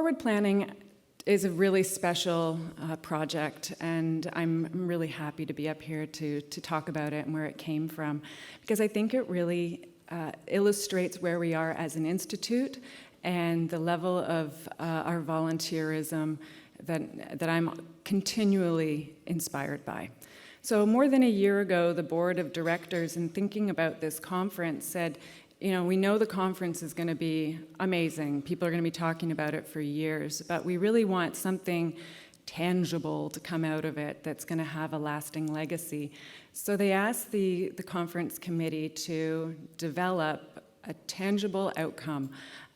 forward planning is a really special project, and I'm really happy to be up here to talk about it and where it came from, because I think it really illustrates where we are as an institute and the level of our volunteerism that I'm continually inspired by. So more than a year ago, the board of directors, in thinking about this conference, said, you know, we know the conference is going to be amazing. People are going to be talking about it for years, but we really want something tangible to come out of it that's going to have a lasting legacy. So they asked the conference committee to develop a tangible outcome.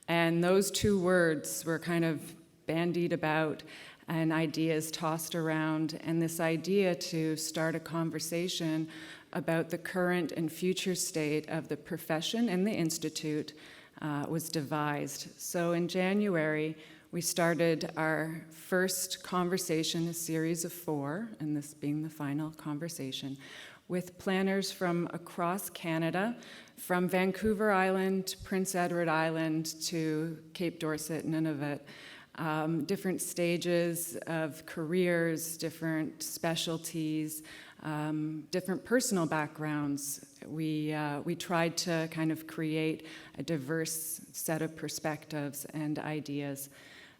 And those two words were kind of bandied about and ideas tossed around. And this idea to start a conversation about the current and future state of the profession and the Institute was devised. So in January, we started our first conversation, a series of 4, and this being the final conversation, with planners from across Canada, from Vancouver Island, Prince Edward Island, to Cape Dorset, Nunavut. Different stages of careers, different specialties, different personal backgrounds. We tried to kind of create a diverse set of perspectives and ideas.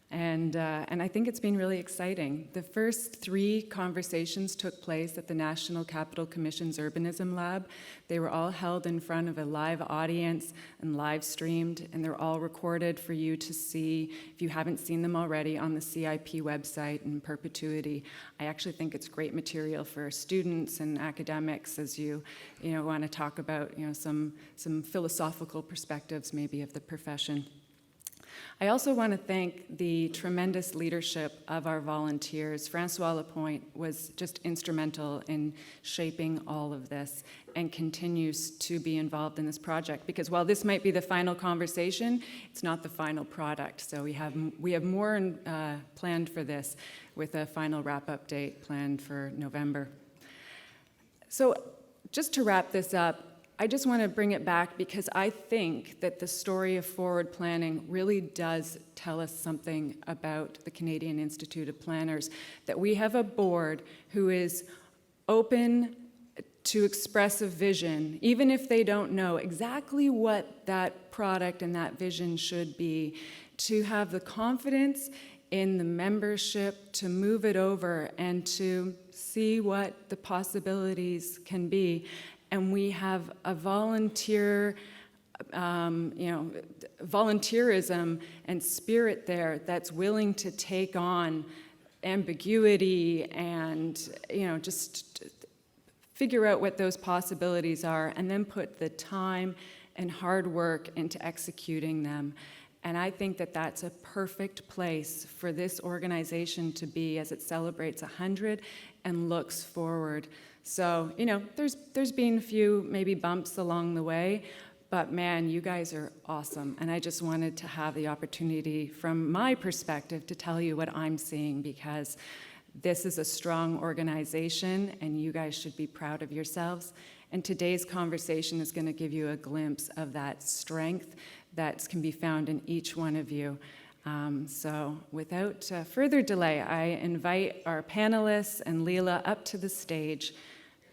And I think it's been really exciting. The first 3 conversations took place at the National Capital Commission's Urbanism Lab. They were all held in front of a live audience and live streamed, and they're all recorded for you to see, if you haven't seen them already, on the CIP website in perpetuity. I actually think it's great material for students and academics as you want to talk about some philosophical perspectives maybe of the profession. I also want to thank the tremendous leadership of our volunteers. Francois Lapointe was just instrumental in shaping all of this and continues to be involved in this project, because while this might be the final conversation, it's not the final product. So we have more planned for this, with a final wrap-up date planned for November. So just to wrap this up, I just want to bring it back because I think that the story of forward planning really does tell us something about the Canadian Institute of Planners, that we have a board who is open to express a vision, even if they don't know exactly what that product and that vision should be, to have the confidence in the membership to move it over and to see what the possibilities can be. And we have a volunteerism and spirit there that's willing to take on ambiguity and, just figure out what those possibilities are and then put the time and hard work into executing them. And I think that that's a perfect place for this organization to be as it celebrates 100 and looks forward. So, there's been a few maybe bumps along the way, but man, you guys are awesome. And I just wanted to have the opportunity from my perspective to tell you what I'm seeing, because this is a strong organization and you guys should be proud of yourselves. And today's conversation is going to give you a glimpse of that strength that can be found in each one of you. So without further delay, I invite our panelists and Leela up to the stage,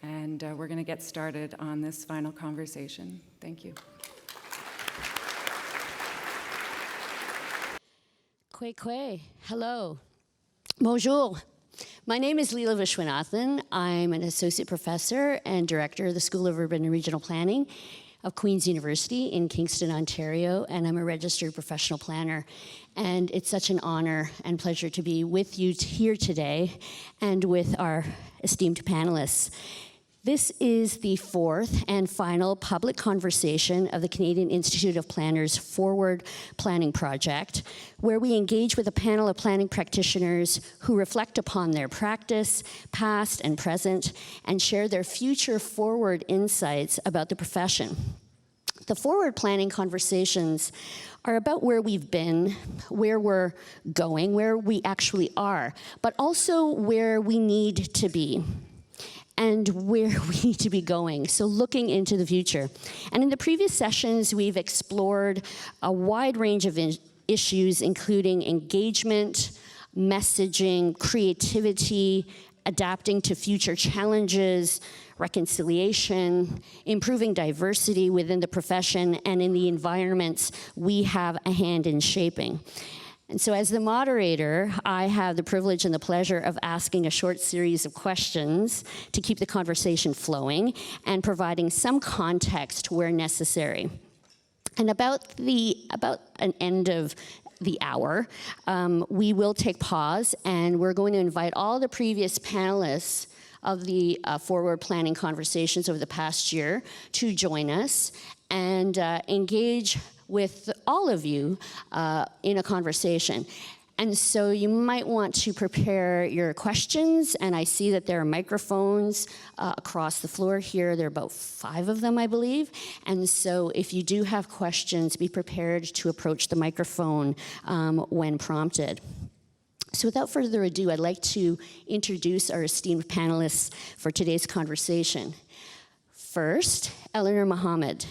and we're going to get started on this final conversation. Thank you. Kwe. Hello. Bonjour. My name is Leela Viswanathan. I'm an associate professor and director of the School of Urban and Regional Planning of Queen's University in Kingston, Ontario, and I'm a registered professional planner. And it's such an honor and pleasure to be with you here today and with our esteemed panelists. This is the 4th and final public conversation of the Canadian Institute of Planners Forward Planning Project, where we engage with a panel of planning practitioners who reflect upon their practice, past and present, and share their future forward insights about the profession. The forward planning conversations are about where we've been, where we're going, where we actually are, but also where we need to be and where we need to be going, so looking into the future. And in the previous sessions, we've explored a wide range of issues including engagement, messaging, creativity, adapting to future challenges, reconciliation, improving diversity within the profession and in the environments we have a hand in shaping. And so as the moderator, I have the privilege and the pleasure of asking a short series of questions to keep the conversation flowing and providing some context where necessary. And about an end of the hour, we will take pause and we're going to invite all the previous panelists of the forward planning conversations over the past year to join us and engage with all of you in a conversation. And so you might want to prepare your questions, and I see that there are microphones across the floor here. There are about 5 of them, I believe. And so if you do have questions, be prepared to approach the microphone when prompted. So without further ado, I'd like to introduce our esteemed panelists for today's conversation. First, Eleanor Muhammed.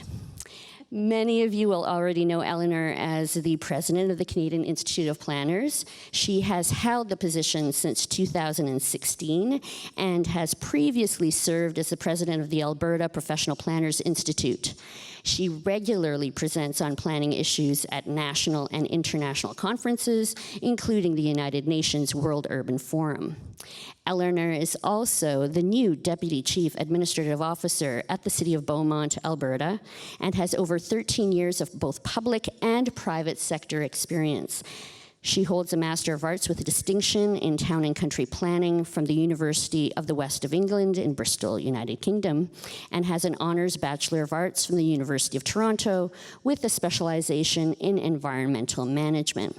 Many of you will already know Eleanor as the president of the Canadian Institute of Planners. She has held the position since 2016 and has previously served as the president of the Alberta Professional Planners Institute. She regularly presents on planning issues at national and international conferences, including the United Nations World Urban Forum. Eleanor is also the new Deputy Chief Administrative Officer at the City of Beaumont, Alberta, and has over 13 years of both public and private sector experience. She holds a Master of Arts with a distinction in Town and Country Planning from the University of the West of England in Bristol, United Kingdom, and has an Honours Bachelor of Arts from the University of Toronto with a specialization in environmental management.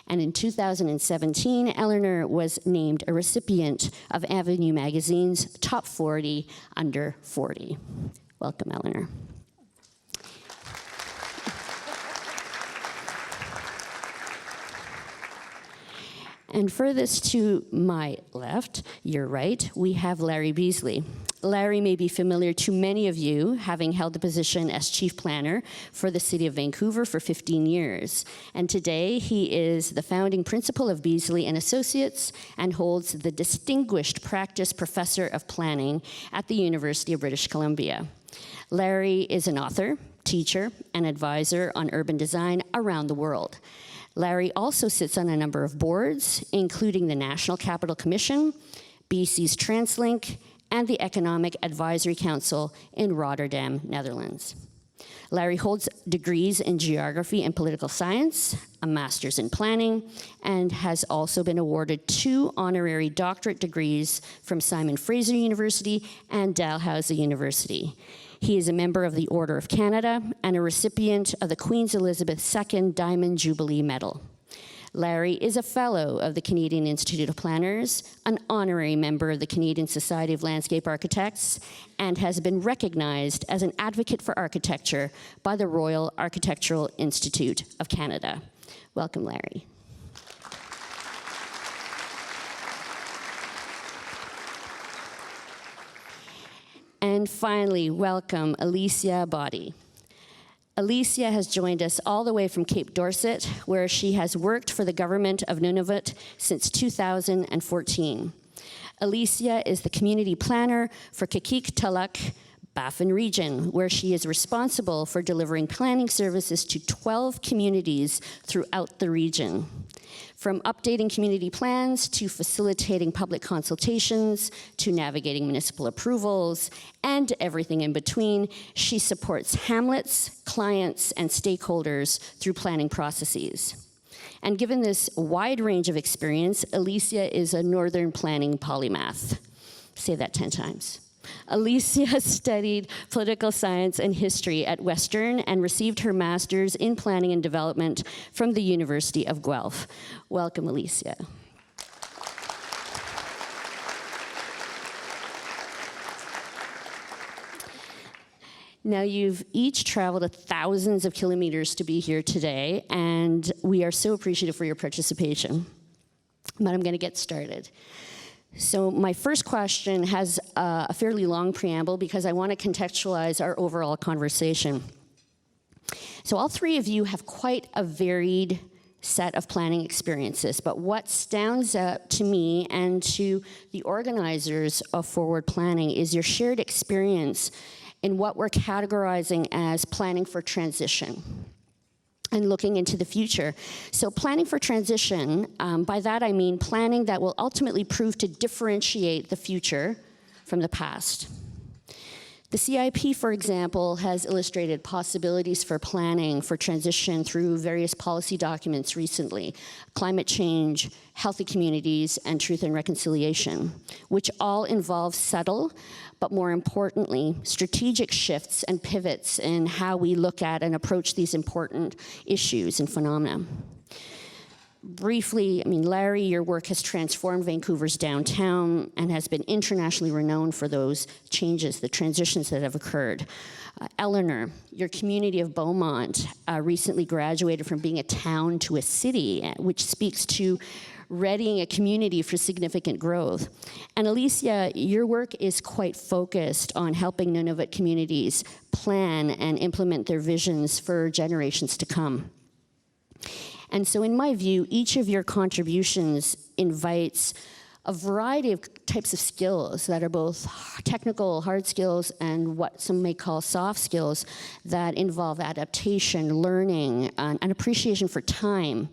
And in 2017, Eleanor was named a recipient of Avenue Magazine's Top 40 Under 40. Welcome, Eleanor. And furthest to my left, your right, we have Larry Beasley. Larry may be familiar to many of you, having held the position as Chief Planner for the City of Vancouver for 15 years. And today, he is the founding principal of Beasley and Associates and holds the Distinguished Practice Professor of Planning at the University of British Columbia. Larry is an author, teacher, and advisor on urban design around the world. Larry also sits on a number of boards, including the National Capital Commission, BC's TransLink, and the Economic Advisory Council in Rotterdam, Netherlands. Larry holds degrees in geography and political science, a master's in planning, and has also been awarded 2 honorary doctorate degrees from Simon Fraser University and Dalhousie University. He is a member of the Order of Canada and a recipient of the Queen Elizabeth II Diamond Jubilee Medal. Larry is a fellow of the Canadian Institute of Planners, an honorary member of the Canadian Society of Landscape Architects, and has been recognized as an advocate for architecture by the Royal Architectural Institute of Canada. Welcome, Larry. And finally, welcome Alecia Boddie. Alecia has joined us all the way from Cape Dorset, where she has worked for the government of Nunavut since 2014. Alecia is the community planner for Qikiqtaaluk Baffin region, where she is responsible for delivering planning services to 12 communities throughout the region. From updating community plans to facilitating public consultations to navigating municipal approvals and everything in between, she supports hamlets, clients, and stakeholders through planning processes. And given this wide range of experience, Alecia is a northern planning polymath. Say that 10 times. Alecia studied political science and history at Western and received her master's in planning and development from the University of Guelph. Welcome, Alecia. Now, you've each traveled thousands of kilometers to be here today, and we are so appreciative for your participation. But I'm going to get started. So my first question has a fairly long preamble because I want to contextualize our overall conversation. So all 3 of you have quite a varied set of planning experiences. But what stands out to me and to the organizers of Forward Planning is your shared experience in what we're categorizing as planning for transition and looking into the future. So planning for transition, by that I mean planning that will ultimately prove to differentiate the future from the past. The CIP, for example, has illustrated possibilities for planning for transition through various policy documents recently: climate change, healthy communities, and truth and reconciliation, which all involve subtle, but more importantly, strategic shifts and pivots in how we look at and approach these important issues and phenomena. Briefly, I mean, Larry, your work has transformed Vancouver's downtown and has been internationally renowned for those changes, the transitions that have occurred. Eleanor, your community of Beaumont recently graduated from being a town to a city, which speaks to readying a community for significant growth. And Alecia, your work is quite focused on helping Nunavut communities plan and implement their visions for generations to come. And so in my view, each of your contributions invites a variety of types of skills that are both technical, hard skills, and what some may call soft skills that involve adaptation, learning, an appreciation for time,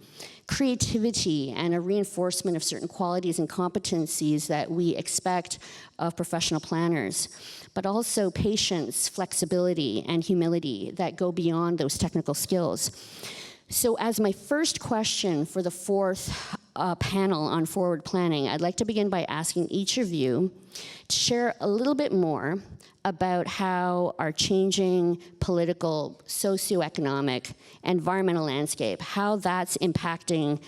creativity, and a reinforcement of certain qualities and competencies that we expect of professional planners, but also patience, flexibility, and humility that go beyond those technical skills. So as my first question for the fourth panel on forward planning, I'd like to begin by asking each of you to share a little bit more about how our changing political, socioeconomic, environmental landscape, how that's impacting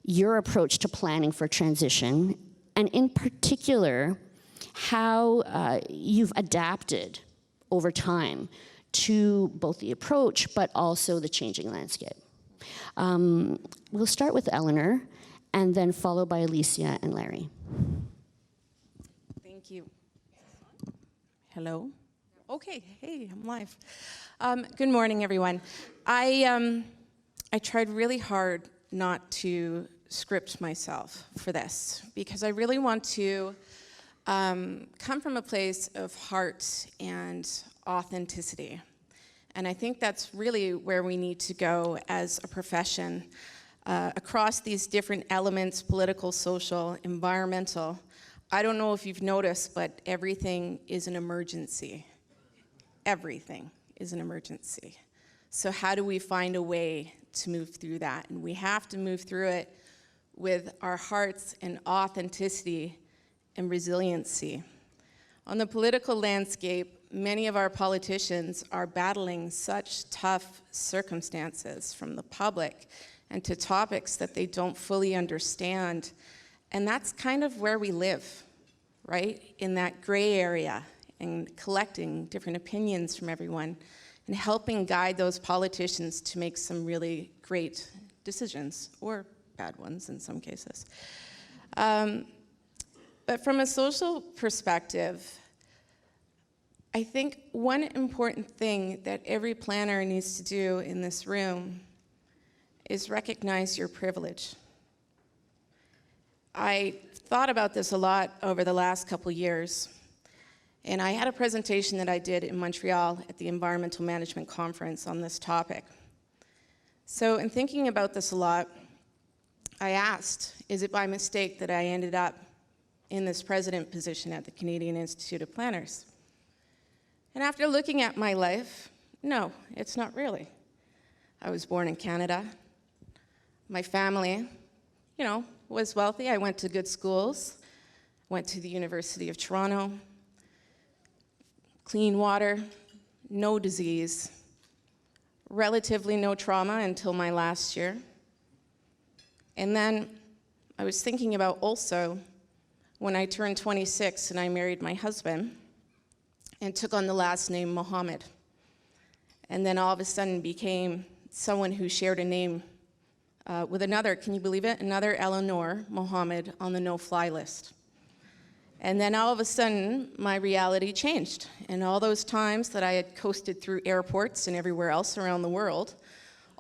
your approach to planning for transition, and in particular, how you've adapted over time to both the approach, but also the changing landscape. We'll start with Eleanor, and then followed by Alecia and Larry. Thank you. Hello? Okay, hey, I'm live. Good morning, everyone. I tried really hard not to script myself for this, because I really want to come from a place of heart and authenticity. And I think that's really where we need to go as a profession across these different elements: political, social, environmental. I don't know if you've noticed, but everything is an emergency. Everything is an emergency. So how do we find a way to move through that? And we have to move through it with our hearts and authenticity and resiliency. On the political landscape, many of our politicians are battling such tough circumstances from the public and to topics that they don't fully understand. And that's kind of where we live, right? In that gray area, and collecting different opinions from everyone and helping guide those politicians to make some really great decisions, or bad ones in some cases. But from a social perspective, I think one important thing that every planner needs to do in this room is recognize your privilege. I thought about this a lot over the last couple years, and I had a presentation that I did in Montreal at the Environmental Management Conference on this topic. So in thinking about this a lot, I asked, is it by mistake that I ended up in this president position at the Canadian Institute of Planners? And after looking at my life, no, it's not really. I was born in Canada. My family, was wealthy. I went to good schools, went to the University of Toronto, clean water, no disease, relatively no trauma until my last year. And then I was thinking about also when I turned 26 and I married my husband and took on the last name Mohammed. And then all of a sudden became someone who shared a name with another, can you believe it? Another Eleanor Muhammed on the no-fly list. And then all of a sudden, my reality changed. And all those times that I had coasted through airports and everywhere else around the world,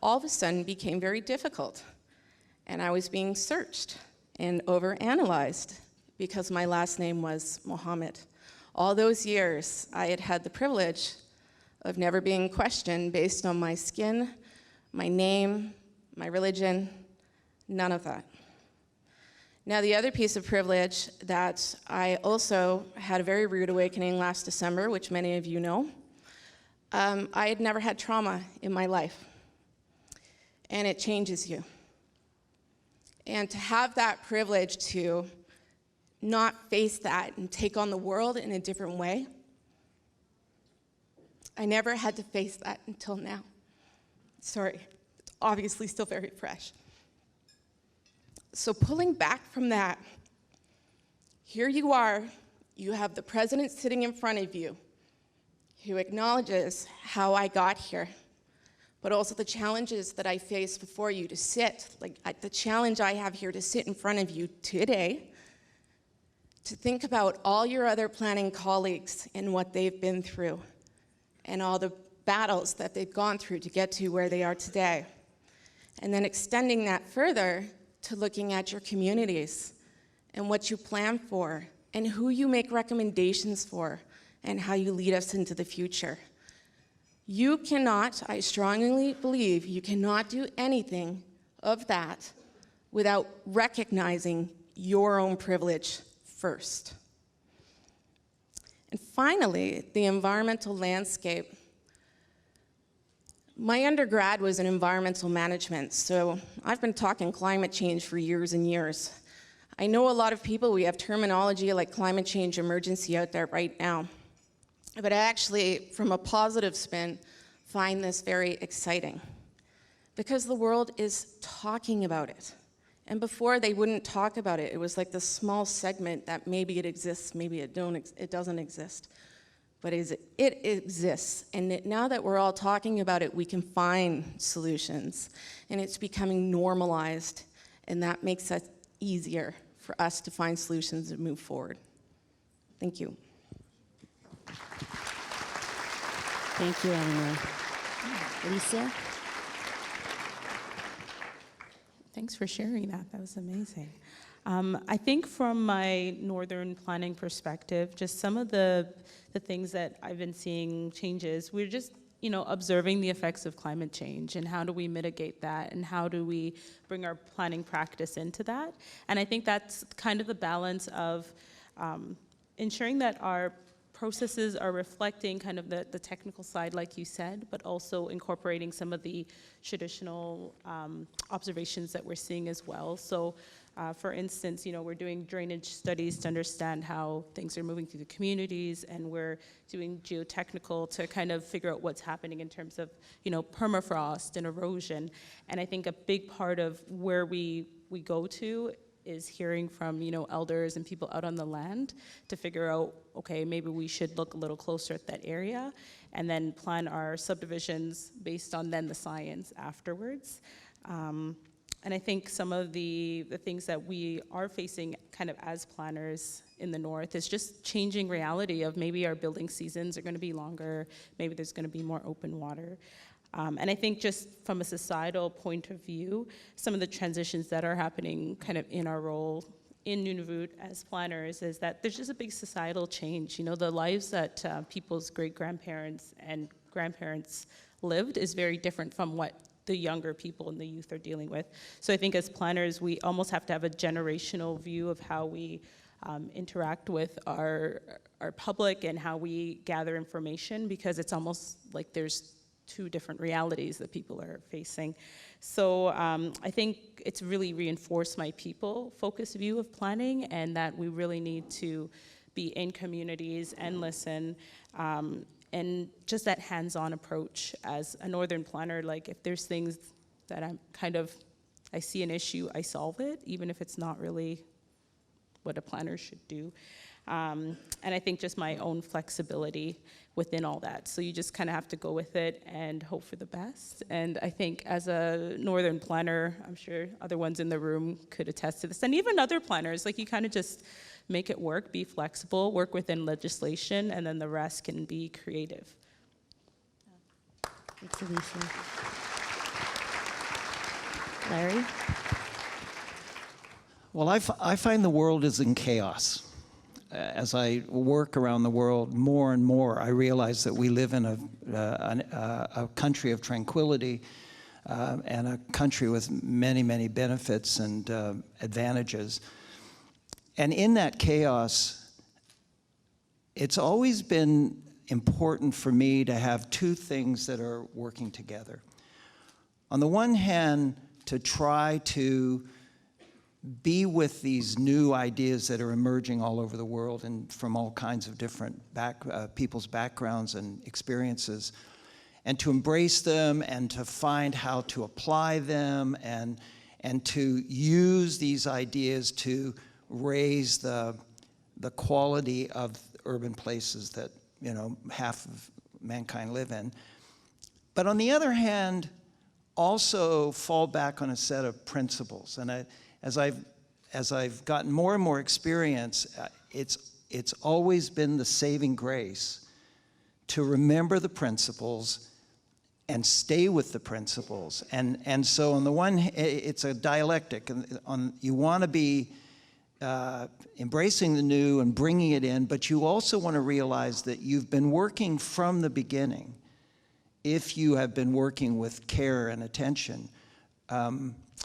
all of a sudden became very difficult. and I was being searched and overanalyzed because my last name was Mohammed. All those years, I had had the privilege of never being questioned based on my skin, my name, my religion, none of that. Now, the other piece of privilege that I also had a very rude awakening last December, which many of you know. I had never had trauma in my life, and it changes you. And to have that privilege to not face that and take on the world in a different way, I never had to face that until now. Sorry, it's obviously still very fresh. So pulling back from that, here you are, you have the president sitting in front of you who acknowledges how I got here, but also the challenges that I face before you to sit, like the challenge I have here to sit in front of you today, to think about all your other planning colleagues and what they've been through, and all the battles that they've gone through to get to where they are today. And then extending that further to looking at your communities and what you plan for and who you make recommendations for and how you lead us into the future. You cannot, I strongly believe, you cannot do anything of that without recognizing your own privilege first. And finally, the environmental landscape. My undergrad was in environmental management, so I've been talking climate change for years and years. I know a lot of people, we have terminology like climate change emergency out there right now. But I actually, from a positive spin, find this very exciting because the world is talking about it. And before they wouldn't talk about it. It was like this small segment that maybe it exists, maybe it doesn't exist. But it exists. And now that we're all talking about it, we can find solutions. And it's becoming normalized. And that makes it easier for us to find solutions and move forward. Thank you. Thank you, Eleanor. Alecia? Thanks for sharing that. That was amazing. I think from my northern planning perspective, just some of the things that I've been seeing changes, we're just observing the effects of climate change and how do we mitigate that and how do we bring our planning practice into that. And I think that's kind of the balance of ensuring that our processes are reflecting kind of the technical side, like you said, but also incorporating some of the traditional observations that we're seeing as well. So for instance, we're doing drainage studies to understand how things are moving through the communities, and we're doing geotechnical to kind of figure out what's happening in terms of, permafrost and erosion. And I think a big part of where we go to is hearing from, elders and people out on the land to figure out, okay, maybe we should look a little closer at that area and then plan our subdivisions based on then the science afterwards. And I think some of the things that we are facing kind of as planners in the north is just changing reality of maybe our building seasons are going to be longer, maybe there's going to be more open water. And I think just from a societal point of view, some of the transitions that are happening kind of in our role in Nunavut as planners is that there's just a big societal change. The lives that people's great-grandparents and grandparents lived is very different from what the younger people and the youth are dealing with. So I think as planners, we almost have to have a generational view of how we interact with our public and how we gather information, because it's almost like there's two different realities that people are facing. So I think it's really reinforced my people-focused view of planning, and that we really need to be in communities and listen, and just that hands-on approach as a northern planner. Like if there's things that I see an issue, I solve it, even if it's not really what a planner should do. And I think just my own flexibility within all that. So you just kind of have to go with it and hope for the best. And I think as a northern planner, I'm sure other ones in the room could attest to this. And even other planners, like you kind of just make it work, be flexible, work within legislation, and then the rest can be creative. Thanks, Alecia. Larry? Well, I find the world is in chaos. As I work around the world more and more, I realize that we live in a country of tranquility and a country with many, many benefits and advantages. And in that chaos, it's always been important for me to have two things that are working together. On the one hand, to try to be with these new ideas that are emerging all over the world and from all kinds of different people's backgrounds and experiences, and to embrace them and to find how to apply them and to use these ideas to raise the quality of urban places that, you know, half of mankind live in. But on the other hand, also fall back on a set of principles. And as I've gotten more and more experience, it's always been the saving grace to remember the principles and stay with the principles. And so on the one hand, it's a dialectic. You want to be embracing the new and bringing it in, but you also want to realize that you've been working from the beginning, if you have been working with care and attention,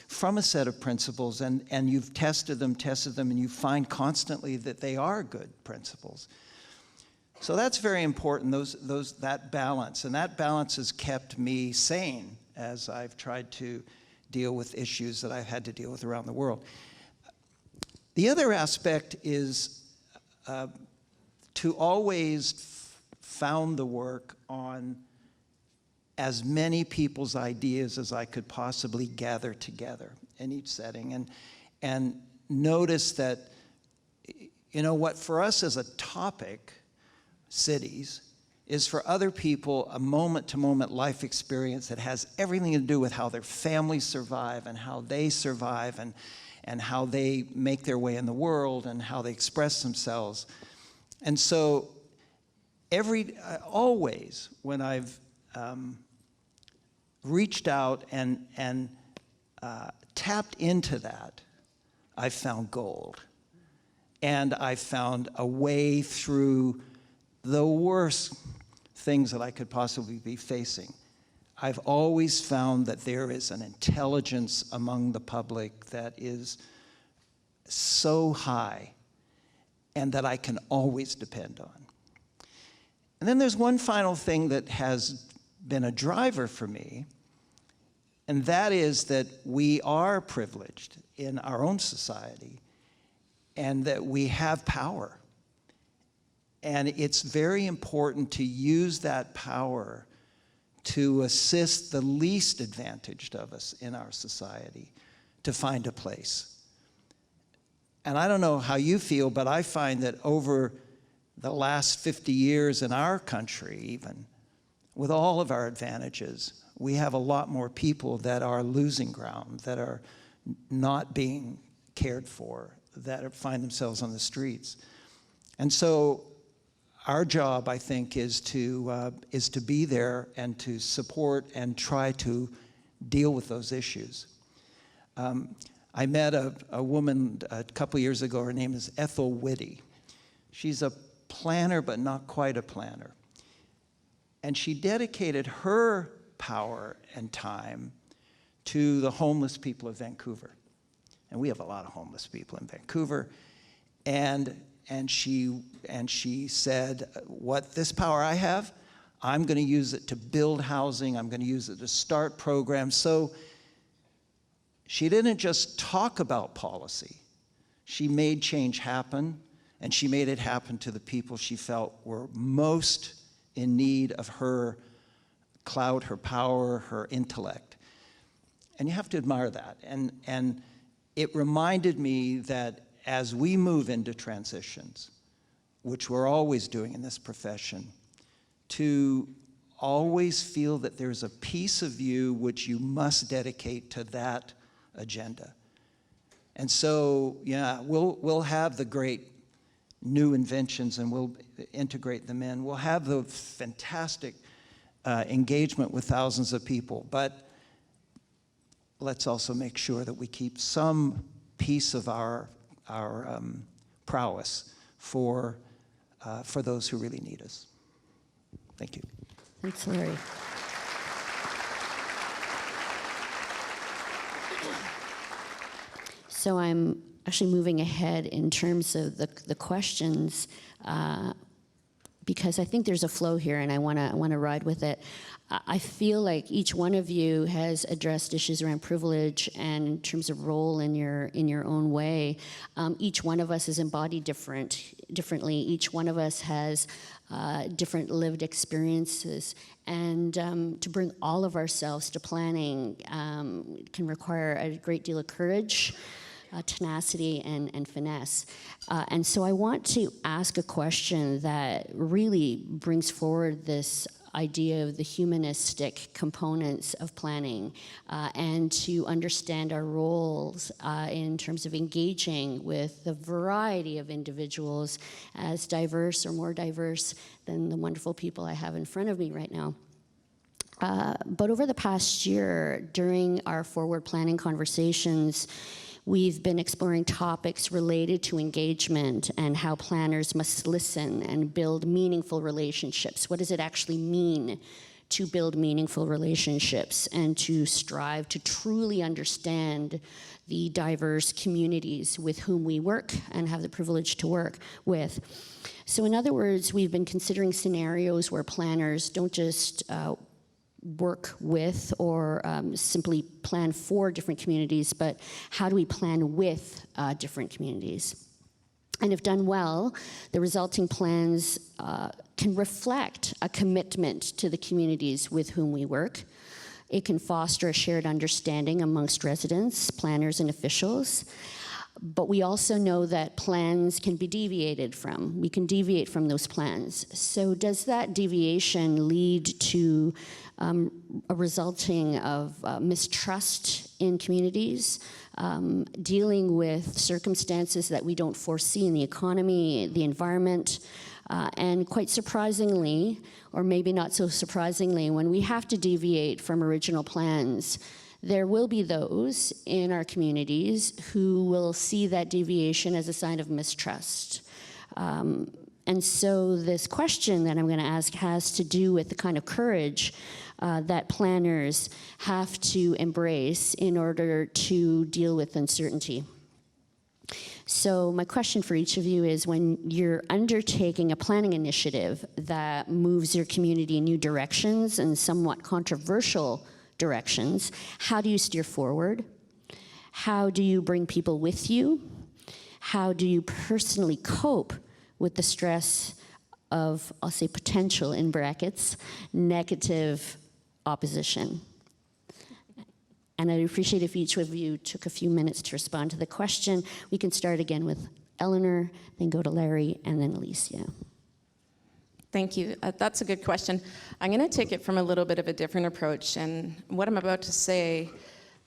from a set of principles, and you've tested them, and you find constantly that they are good principles. So that's very important, that balance. And that balance has kept me sane as I've tried to deal with issues that I've had to deal with around the world. The other aspect is to always found the work on as many people's ideas as I could possibly gather together in each setting, and notice that, you know, what for us as a topic, cities, is for other people a moment-to-moment life experience that has everything to do with how their families survive and how they survive and how they make their way in the world and how they express themselves. And so always when I've reached out and tapped into that, I've found gold. And I found a way through the worst things that I could possibly be facing. I've always found that there is an intelligence among the public that is so high and that I can always depend on. And then there's one final thing that has been a driver for me, and that is that we are privileged in our own society and that we have power. And it's very important to use that power to assist the least advantaged of us in our society to find a place. And I don't know how you feel, but I find that over the last 50 years in our country even, with all of our advantages, we have a lot more people that are losing ground, that are not being cared for, that find themselves on the streets. And so our job, I think, is to be there and to support and try to deal with those issues. I met a woman a couple years ago. Her name is Ethel Witte. She's a planner, but not quite a planner. And she dedicated her power and time to the homeless people of Vancouver. And we have a lot of homeless people in Vancouver. And she said, what this power I have, I'm going to use it to build housing. I'm going to use it to start programs. So she didn't just talk about policy. She made change happen, and she made it happen to the people she felt were most in need of her clout, her power, her intellect. And you have to admire that. And it reminded me that as we move into transitions, which we're always doing in this profession, to always feel that there's a piece of you which you must dedicate to that agenda. And so, yeah, we'll have the great new inventions and we'll integrate them in. We'll have the fantastic engagement with thousands of people, but let's also make sure that we keep some piece of our prowess for those who really need us. Thank you. Thanks, Larry. So I'm actually moving ahead in terms of the questions because I think there's a flow here, and I want to ride with it. I feel like each one of you has addressed issues around privilege and in terms of role in your own way. Each one of us is embodied differently. Each one of us has different lived experiences, and to bring all of ourselves to planning can require a great deal of courage, tenacity, and finesse. And so I want to ask a question that really brings forward this idea of the humanistic components of planning and to understand our roles in terms of engaging with the variety of individuals as diverse or more diverse than the wonderful people I have in front of me right now. But over the past year, during our forward planning conversations, we've been exploring topics related to engagement and how planners must listen and build meaningful relationships. What does it actually mean to build meaningful relationships and to strive to truly understand the diverse communities with whom we work and have the privilege to work with? So in other words, we've been considering scenarios where planners don't just work with or simply plan for different communities, but how do we plan with different communities? And if done well, the resulting plans can reflect a commitment to the communities with whom we work. It can foster a shared understanding amongst residents, planners, and officials. But we also know that plans can be deviated from. We can deviate from those plans. So does that deviation lead to a resulting of mistrust in communities, dealing with circumstances that we don't foresee in the economy, the environment, and quite surprisingly, or maybe not so surprisingly, when we have to deviate from original plans, there will be those in our communities who will see that deviation as a sign of mistrust. And so this question that I'm going to ask has to do with the kind of courage that planners have to embrace in order to deal with uncertainty. So my question for each of you is, when you're undertaking a planning initiative that moves your community in new directions and somewhat controversial directions, how do you steer forward? How do you bring people with you? How do you personally cope with the stress of, I'll say potential in brackets, negative opposition? And I'd appreciate if each of you took a few minutes to respond to the question. We can start again with Eleanor, then go to Larry, and then Alecia. Thank you. That's a good question. I'm going to take it from a little bit of a different approach. And what I'm about to say,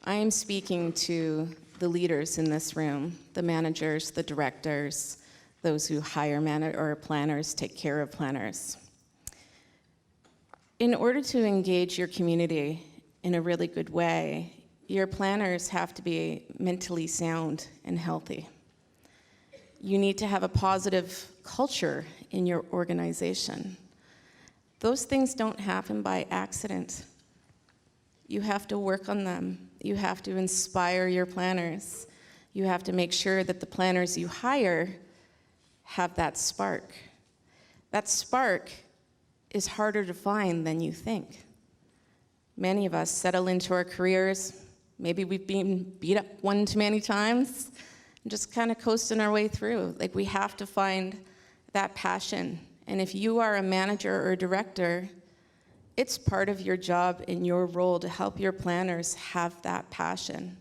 I am speaking to the leaders in this room, the managers, the directors, those who hire or planners, take care of planners. In order to engage your community in a really good way, your planners have to be mentally sound and healthy. You need to have a positive culture in your organization. Those things don't happen by accident. You have to work on them. You have to inspire your planners. You have to make sure that the planners you hire have that spark. That spark is harder to find than you think. Many of us settle into our careers. Maybe we've been beat up one too many times, and just kind of coasting our way through. Like, we have to find that passion. And if you are a manager or a director, it's part of your job and your role to help your planners have that passion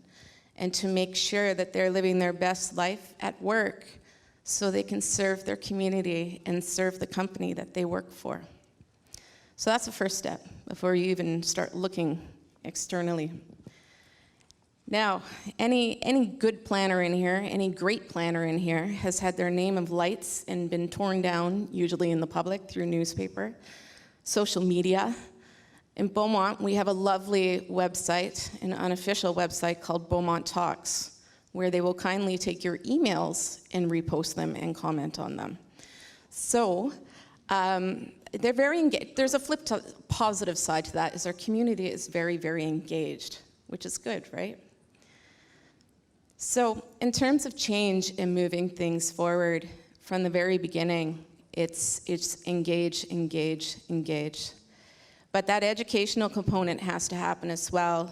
and to make sure that they're living their best life at work so they can serve their community and serve the company that they work for. So that's the first step before you even start looking externally. Now, any good planner in here, any great planner in here has had their name of lights and been torn down, usually in the public through newspaper, social media. In Beaumont, we have a lovely website, an unofficial website called Beaumont Talks. where they will kindly take your emails and repost them and comment on them. So they're very engaged. There's a positive side to that, is our community is very, very engaged, which is good, right? So in terms of change and moving things forward, from the very beginning, it's engage, engage, engage. But that educational component has to happen as well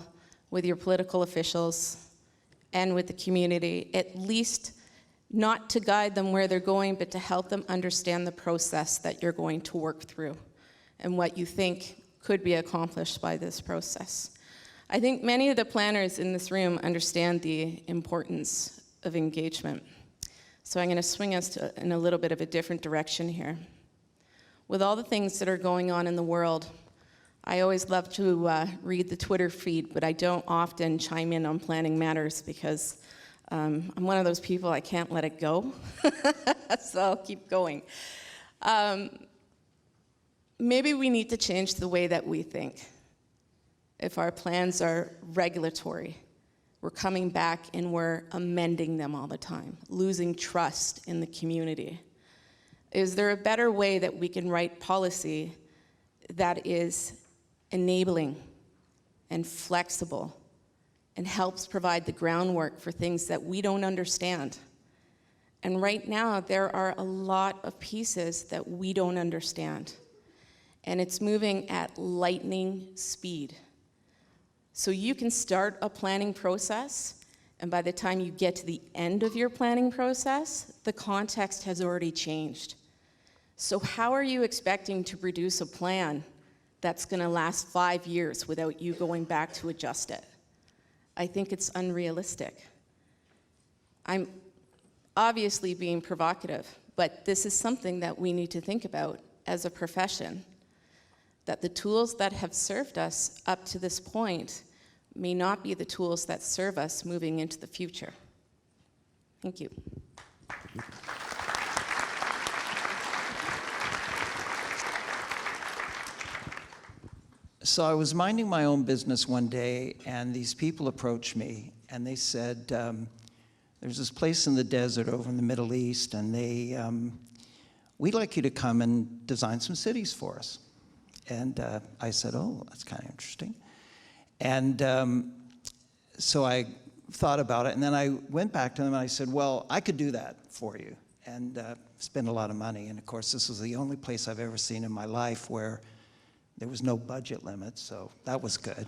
with your political officials and with the community, at least not to guide them where they're going, but to help them understand the process that you're going to work through and what you think could be accomplished by this process. I think many of the planners in this room understand the importance of engagement. So I'm going to swing us in a little bit of a different direction here. With all the things that are going on in the world, I always love to read the Twitter feed, but I don't often chime in on planning matters because I'm one of those people, I can't let it go. So I'll keep going. Maybe we need to change the way that we think. If our plans are regulatory, we're coming back and we're amending them all the time, losing trust in the community. Is there a better way that we can write policy that is enabling and flexible and helps provide the groundwork for things that we don't understand? And right now, there are a lot of pieces that we don't understand. And it's moving at lightning speed. So you can start a planning process, and by the time you get to the end of your planning process, the context has already changed. So how are you expecting to produce a plan that's going to last 5 years without you going back to adjust it? I think it's unrealistic. I'm obviously being provocative, but this is something that we need to think about as a profession, that the tools that have served us up to this point may not be the tools that serve us moving into the future. Thank you. So I was minding my own business one day, and these people approached me, and they said, there's this place in the desert over in the Middle East, and we'd like you to come and design some cities for us. And I said, oh, that's kind of interesting. And so I thought about it, and then I went back to them, and I said, well, I could do that for you, and spend a lot of money. And of course, this was the only place I've ever seen in my life where there was no budget limit, so that was good.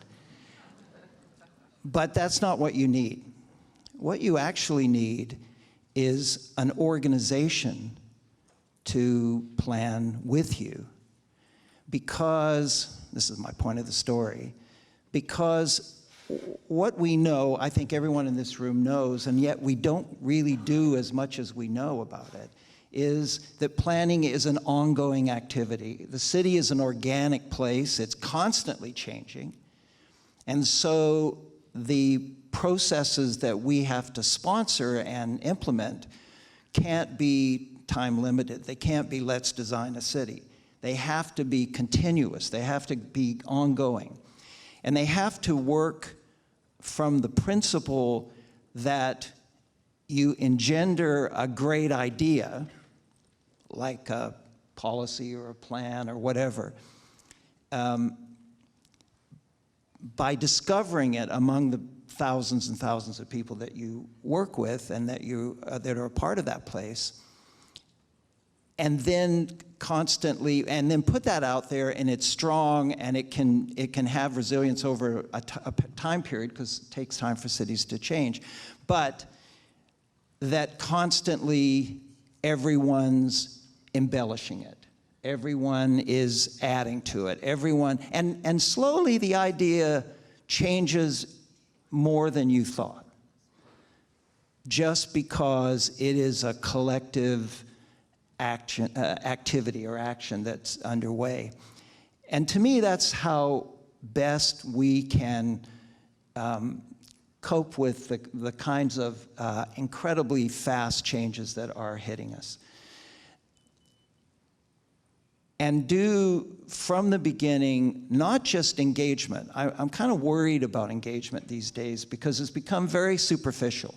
But that's not what you need. What you actually need is an organization to plan with you. Because, this is my point of the story, because what we know, I think everyone in this room knows, and yet we don't really do as much as we know about it, is that planning is an ongoing activity. The city is an organic place. It's constantly changing. And so the processes that we have to sponsor and implement can't be time limited. They can't be, let's design a city. They have to be continuous. They have to be ongoing. And they have to work from the principle that you engender a great idea, like a policy or a plan or whatever, by discovering it among the thousands and thousands of people that you work with and that that are a part of that place, and then constantly, and then put that out there, and it's strong, and it can have resilience over a time period, because it takes time for cities to change, but that constantly everyone's embellishing it. Everyone is adding to it. Everyone, and slowly the idea changes more than you thought, just because it is a collective activity or action that's underway. And to me, that's how best we can cope with the kinds of incredibly fast changes that are hitting us. And do, from the beginning, not just engagement. I'm kind of worried about engagement these days because it's become very superficial.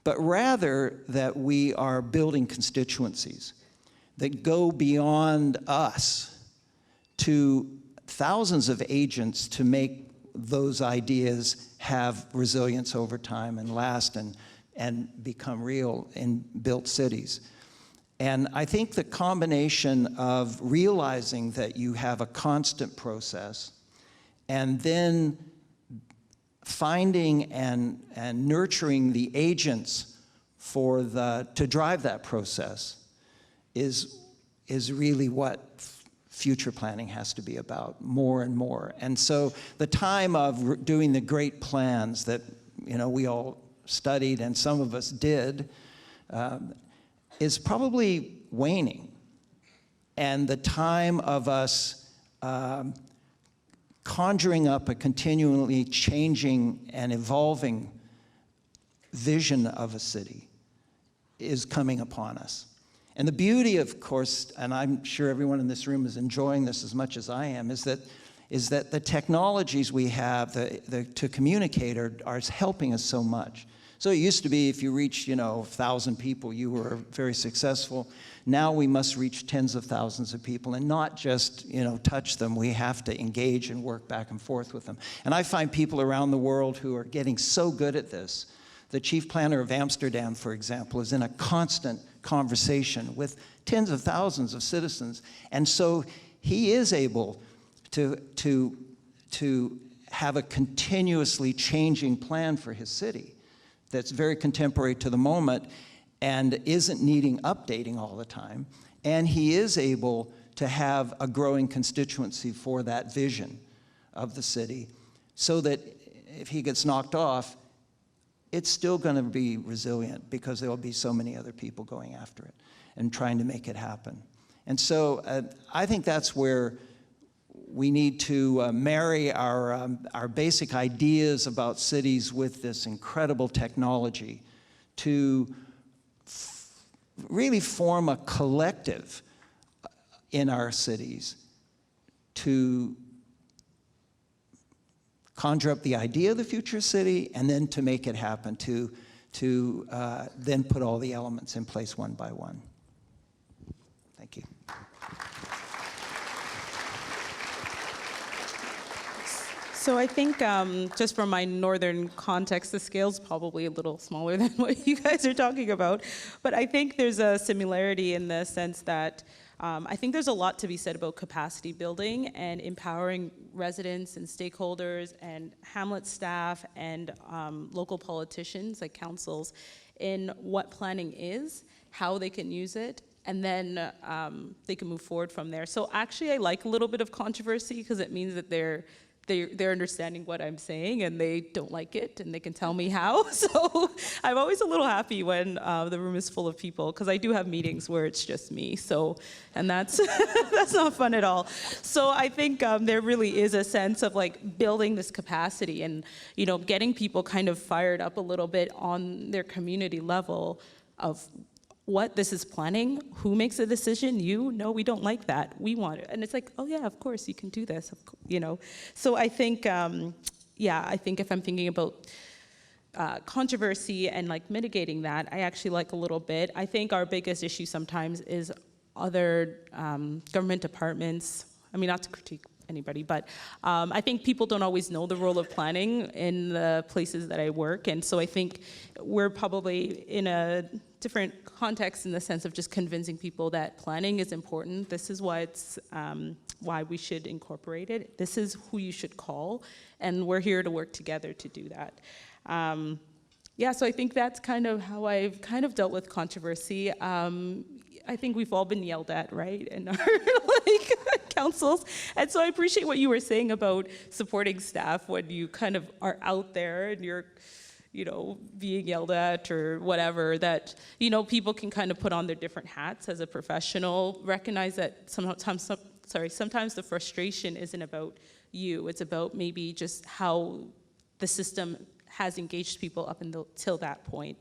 but rather that we are building constituencies that go beyond us to thousands of agents to make those ideas have resilience over time and last and become real in built cities. And I think the combination of realizing that you have a constant process and then finding and nurturing the agents to drive that process is really what future planning has to be about more and more. And so the time of doing the great plans that we all studied and some of us did is probably waning. And the time of us conjuring up a continually changing and evolving vision of a city is coming upon us. And the beauty, of course, and I'm sure everyone in this room is enjoying this as much as I am, is that the technologies we have to communicate are helping us so much. So it used to be if you reached 1,000 people, you were very successful. Now we must reach tens of thousands of people and not just touch them. We have to engage and work back and forth with them. And I find people around the world who are getting so good at this. The chief planner of Amsterdam, for example, is in a constant conversation with tens of thousands of citizens. And so he is able to have a continuously changing plan for his city that's very contemporary to the moment and isn't needing updating all the time. And he is able to have a growing constituency for that vision of the city so that if he gets knocked off, it's still going to be resilient because there will be so many other people going after it and trying to make it happen. And so I think that's where we need to marry our basic ideas about cities with this incredible technology to really form a collective in our cities to conjure up the idea of the future city and then to make it happen, to then put all the elements in place one by one. Thank you. So I think just from my northern context, the scale's probably a little smaller than what you guys are talking about. But I think there's a similarity in the sense that I think there's a lot to be said about capacity building and empowering residents and stakeholders and Hamlet staff and local politicians like councils in what planning is, how they can use it, and then they can move forward from there. So actually I like a little bit of controversy because it means that they're understanding what I'm saying and they don't like it and they can tell me how. So I'm always a little happy when the room is full of people because I do have meetings where it's just me. So, and that's that's not fun at all. So I think there really is a sense of like building this capacity and getting people kind of fired up a little bit on their community level of what this is planning, who makes a decision, you? No, we don't like that, we want it. And it's like, oh yeah, of course, you can do this, So I think, I think if I'm thinking about controversy and like mitigating that, I actually like a little bit. I think our biggest issue sometimes is other government departments, not to critique anybody, but I think people don't always know the role of planning in the places that I work, and so I think we're probably in a different context in the sense of just convincing people that planning is important. This is why it's why we should incorporate it. This is who you should call, and we're here to work together to do that. So I think that's kind of how I've kind of dealt with controversy. I think we've all been yelled at, right, in our councils. And so I appreciate what you were saying about supporting staff when you kind of are out there and you're, being yelled at or whatever, that, people can kind of put on their different hats as a professional, recognize that sometimes the frustration isn't about you, it's about maybe just how the system has engaged people up until that point.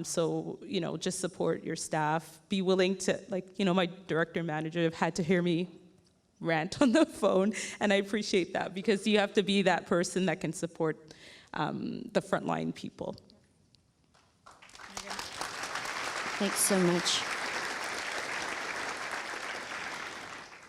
So, just support your staff. Be willing to, my director and manager have had to hear me rant on the phone, and I appreciate that because you have to be that person that can support the frontline people. Thanks so much.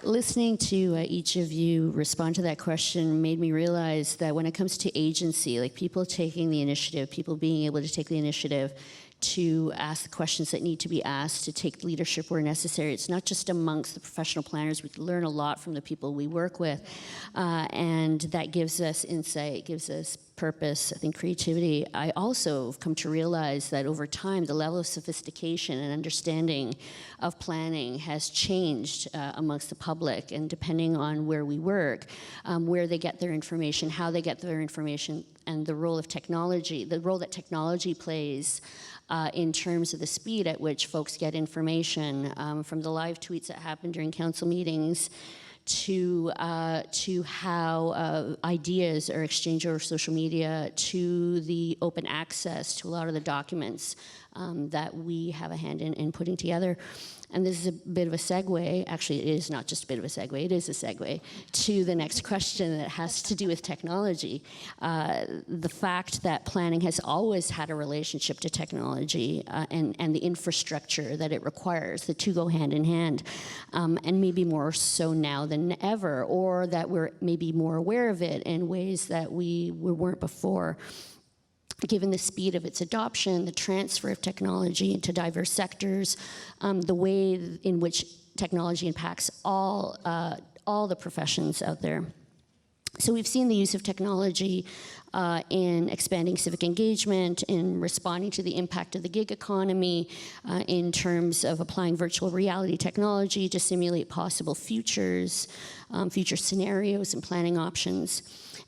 Listening to each of you respond to that question made me realize that when it comes to agency, like people taking the initiative, people being able to take the initiative to ask the questions that need to be asked, to take leadership where necessary. It's not just amongst the professional planners. We learn a lot from the people we work with, and that gives us insight, gives us purpose, I think creativity. I also have come to realize that over time, the level of sophistication and understanding of planning has changed amongst the public, and depending on where we work, where they get their information, how they get their information, and the role of technology, the role that technology plays in terms of the speed at which folks get information, from the live tweets that happen during council meetings to how ideas are exchanged over social media, to the open access to a lot of the documents that we have a hand in putting together. And this is a bit of a segue, actually it is not just a bit of a segue, it is a segue to the next question that has to do with technology. The fact that planning has always had a relationship to technology and the infrastructure that it requires, the two go hand in hand, and maybe more so now than ever, or that we're maybe more aware of it in ways that we weren't before. Given the speed of its adoption, the transfer of technology into diverse sectors, the way in which technology impacts all the professions out there. So we've seen the use of technology in expanding civic engagement, in responding to the impact of the gig economy, in terms of applying virtual reality technology to simulate possible futures, future scenarios and planning options.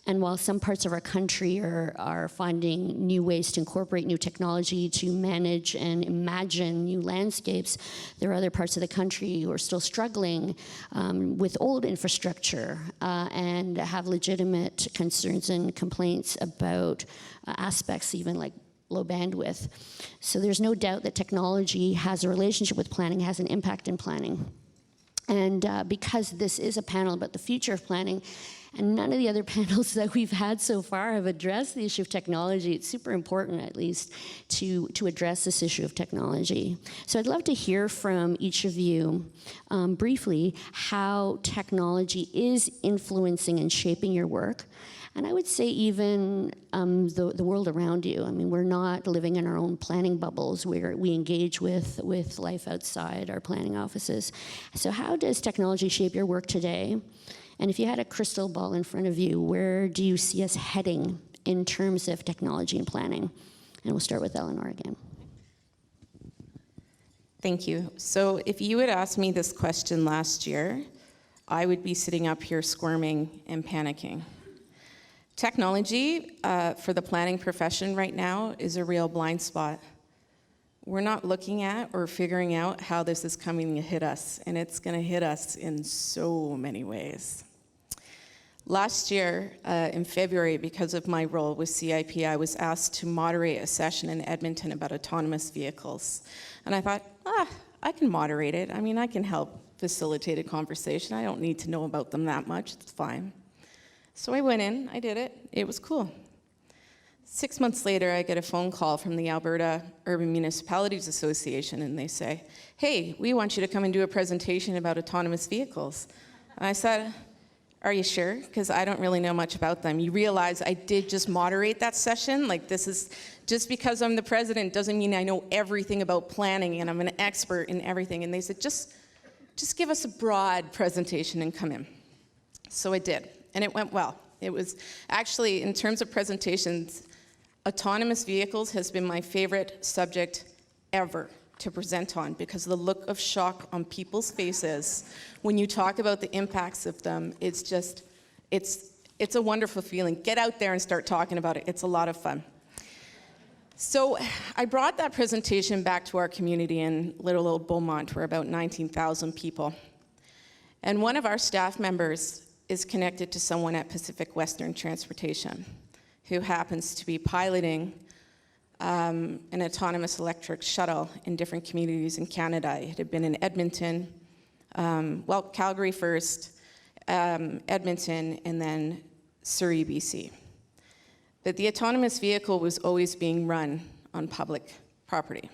And while some parts of our country are finding new ways to incorporate new technology to manage and imagine new landscapes, there are other parts of the country who are still struggling with old infrastructure and have legitimate concerns and complaints about aspects even like low bandwidth. So there's no doubt that technology has a relationship with planning, has an impact in planning. And because this is a panel about the future of planning, and none of the other panels that we've had so far have addressed the issue of technology, it's super important, at least, to address this issue of technology. So I'd love to hear from each of you briefly how technology is influencing and shaping your work. And I would say even the world around you. I mean, we're not living in our own planning bubbles where we engage with life outside our planning offices. So how does technology shape your work today? And if you had a crystal ball in front of you, where do you see us heading in terms of technology and planning? And we'll start with Eleanor again. Thank you. So if you had asked me this question last year, I would be sitting up here squirming and panicking. Technology for the planning profession right now is a real blind spot. We're not looking at or figuring out how this is coming to hit us, and it's going to hit us in so many ways. Last year, in February, because of my role with CIP, I was asked to moderate a session in Edmonton about autonomous vehicles. And I thought, I can moderate it. I mean, I can help facilitate a conversation. I don't need to know about them that much. It's fine. So I went in, I did it. It was cool. 6 months later, I get a phone call from the Alberta Urban Municipalities Association, and they say, hey, we want you to come and do a presentation about autonomous vehicles. And I said, are you sure? Because I don't really know much about them. You realize I did just moderate that session? Like, this is, just because I'm the president doesn't mean I know everything about planning and I'm an expert in everything. And they said, just give us a broad presentation and come in. So I did, and it went well. It was actually, in terms of presentations, autonomous vehicles has been my favorite subject ever to present on, because the look of shock on people's faces when you talk about the impacts of them, it's just, it's a wonderful feeling. Get out there and start talking about it. It's a lot of fun. So I brought that presentation back to our community in little old Beaumont. We're about 19,000 people. And one of our staff members is connected to someone at Pacific Western Transportation who happens to be piloting an autonomous electric shuttle in different communities in Canada. It had been in Edmonton, Calgary first, Edmonton, and then Surrey, BC. But the autonomous vehicle was always being run on public property.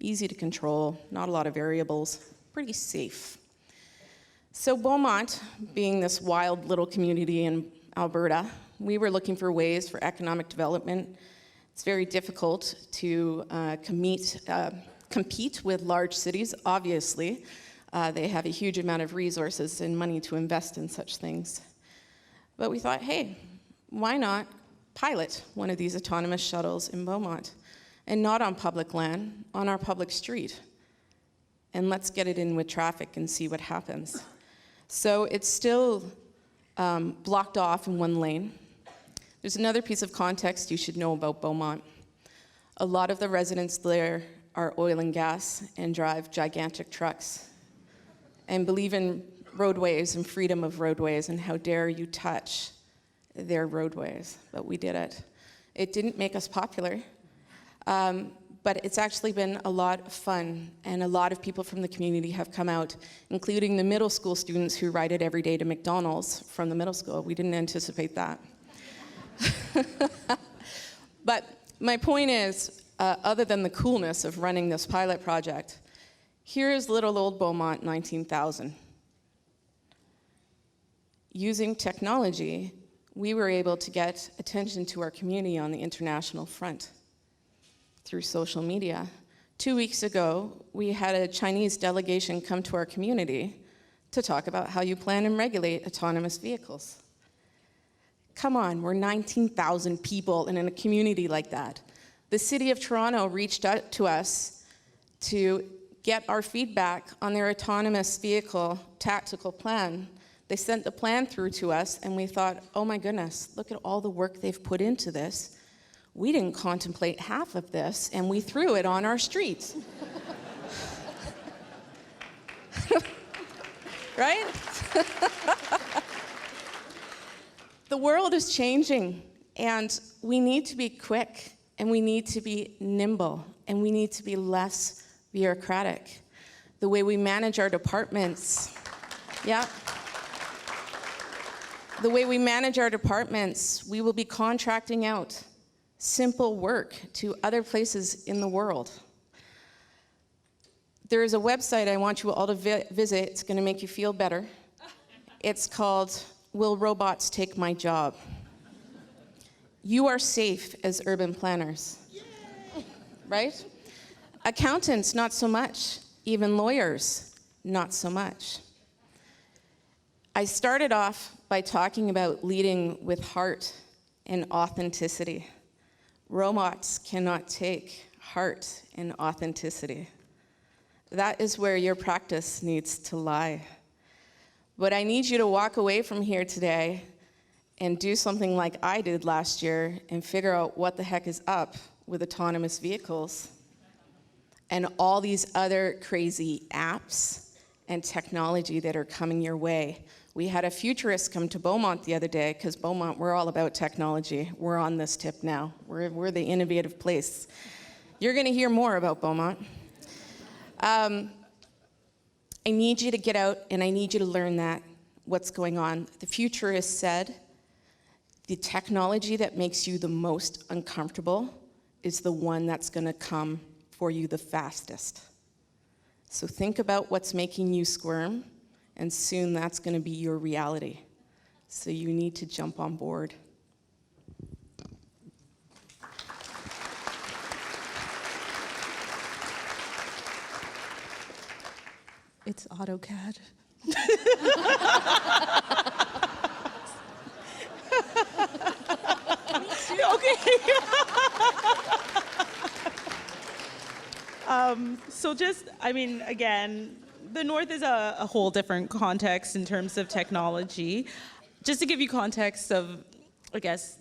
easy to control, not a lot of variables, pretty safe. So Beaumont, being this wild little community in Alberta, we were looking for ways for economic development. It's very difficult to compete with large cities, obviously. They have a huge amount of resources and money to invest in such things. But we thought, hey, why not pilot one of these autonomous shuttles in Beaumont? And not on public land, on our public street. And let's get it in with traffic and see what happens. So it's still blocked off in one lane. There's another piece of context you should know about Beaumont. A lot of the residents there are oil and gas and drive gigantic trucks and believe in roadways and freedom of roadways, and how dare you touch their roadways. But we did it. It didn't make us popular, but it's actually been a lot of fun, and a lot of people from the community have come out, including the middle school students who ride it every day to McDonald's from the middle school. We didn't anticipate that. But my point is, other than the coolness of running this pilot project, here is little old Beaumont 19,000. Using technology, we were able to get attention to our community on the international front through social media. 2 weeks ago, we had a Chinese delegation come to our community to talk about how you plan and regulate autonomous vehicles. Come on, we're 19,000 people and in a community like that. The City of Toronto reached out to us to get our feedback on their autonomous vehicle tactical plan. They sent the plan through to us, and we thought, oh my goodness, look at all the work they've put into this. We didn't contemplate half of this, and we threw it on our streets. Right? The world is changing, and we need to be quick, and we need to be nimble, and we need to be less bureaucratic. The way we manage our departments, yeah. The way we manage our departments, we will be contracting out simple work to other places in the world. There is a website I want you all to visit. It's going to make you feel better. It's called Will Robots Take My Job? You are safe as urban planners. Yay! Right? Accountants, not so much. Even lawyers, not so much. I started off by talking about leading with heart and authenticity. Robots cannot take heart and authenticity. That is where your practice needs to lie. But I need you to walk away from here today and do something like I did last year and figure out what the heck is up with autonomous vehicles and all these other crazy apps and technology that are coming your way. We had a futurist come to Beaumont the other day, because Beaumont, we're all about technology. We're on this tip now. We're the innovative place. You're going to hear more about Beaumont. I need you to get out, and I need you to learn what's going on. The futurist said, the technology that makes you the most uncomfortable is the one that's going to come for you the fastest. So think about what's making you squirm, and soon that's going to be your reality. So you need to jump on board. It's AutoCAD. Okay. So just, again, the North is a whole different context in terms of technology. Just to give you context of, I guess,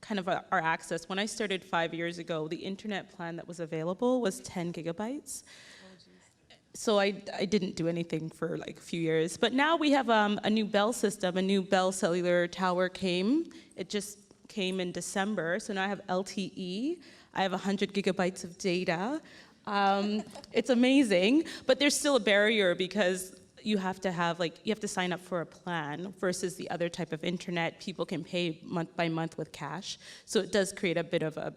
kind of our access. When I started 5 years ago, the internet plan that was available was 10 gigabytes. So I didn't do anything for like a few years. But now we have a new Bell system, a new Bell cellular tower came. It just came in December. So now I have LTE. I have 100 gigabytes of data. It's amazing, but there's still a barrier because you have to sign up for a plan versus the other type of internet. People can pay month by month with cash. So it does create a bit of a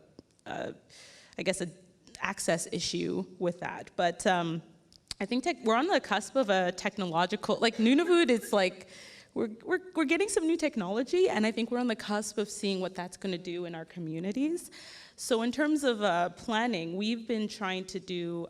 access issue with that. But I think we're on the cusp of a technological, like Nunavut, it's like, we're getting some new technology, and I think we're on the cusp of seeing what that's going to do in our communities. So in terms of planning, we've been trying to do,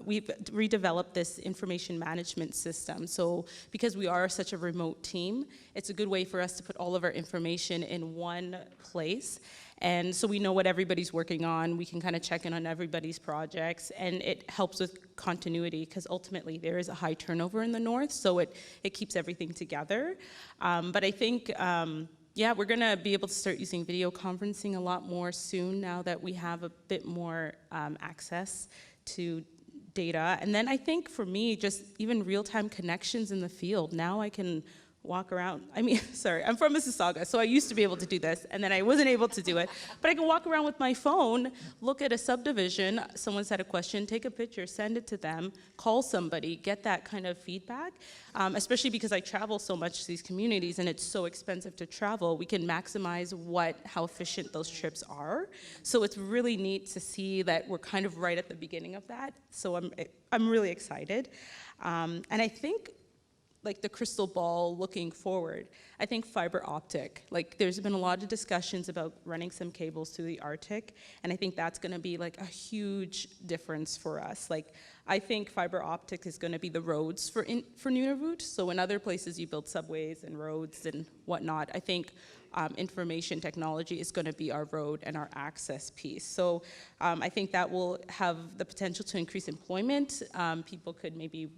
we've redeveloped this information management system. So because we are such a remote team, it's a good way for us to put all of our information in one place. And so we know what everybody's working on. We can kind of check in on everybody's projects, and it helps with continuity because ultimately there is a high turnover in the north, so it keeps everything together. But I think, yeah, we're gonna be able to start using video conferencing a lot more soon now that we have a bit more access to data. And then I think for me, just even real-time connections in the field. Now I can walk around. I mean, sorry, I'm from Mississauga, so I used to be able to do this, and then I wasn't able to do it. But I can walk around with my phone, look at a subdivision, someone's had a question, take a picture, send it to them, call somebody, get that kind of feedback. Especially because I travel so much to these communities, and it's so expensive to travel, we can maximize how efficient those trips are. So it's really neat to see that we're kind of right at the beginning of that. So I'm really excited. And I think, like the crystal ball looking forward, I think fiber optic, like there's been a lot of discussions about running some cables to the Arctic, and I think that's gonna be like a huge difference for us. Like, I think fiber optic is gonna be the roads for Nunavut, so in other places you build subways and roads and whatnot, I think information technology is gonna be our road and our access piece. So I think that will have the potential to increase employment. People could maybe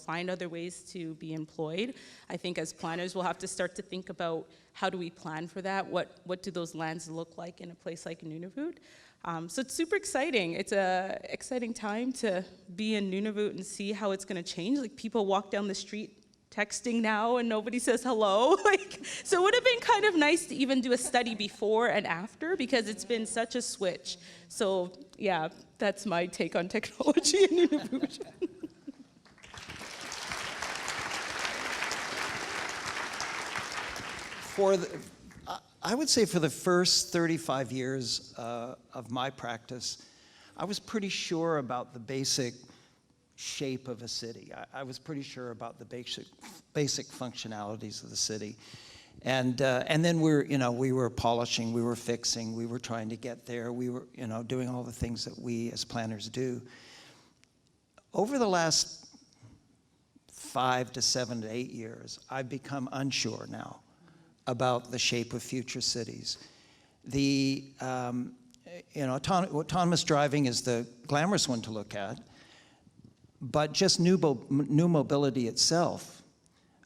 find other ways to be employed. I think as planners, we'll have to start to think about how do we plan for that? What do those lands look like in a place like Nunavut? So it's super exciting. It's a exciting time to be in Nunavut and see how it's gonna change. Like people walk down the street texting now and nobody says hello. So it would have been kind of nice to even do a study before and after because it's been such a switch. So yeah, that's my take on technology in Nunavut. I would say for the first 35 years of my practice, I was pretty sure about the basic shape of a city. I was pretty sure about the basic functionalities of the city. And then we were polishing, we were fixing, we were trying to get there, we were doing all the things that we as planners do. Over the last 5 to 7 to 8 years, I've become unsure now about the shape of future cities. The autonomous driving is the glamorous one to look at, but just new mobility itself,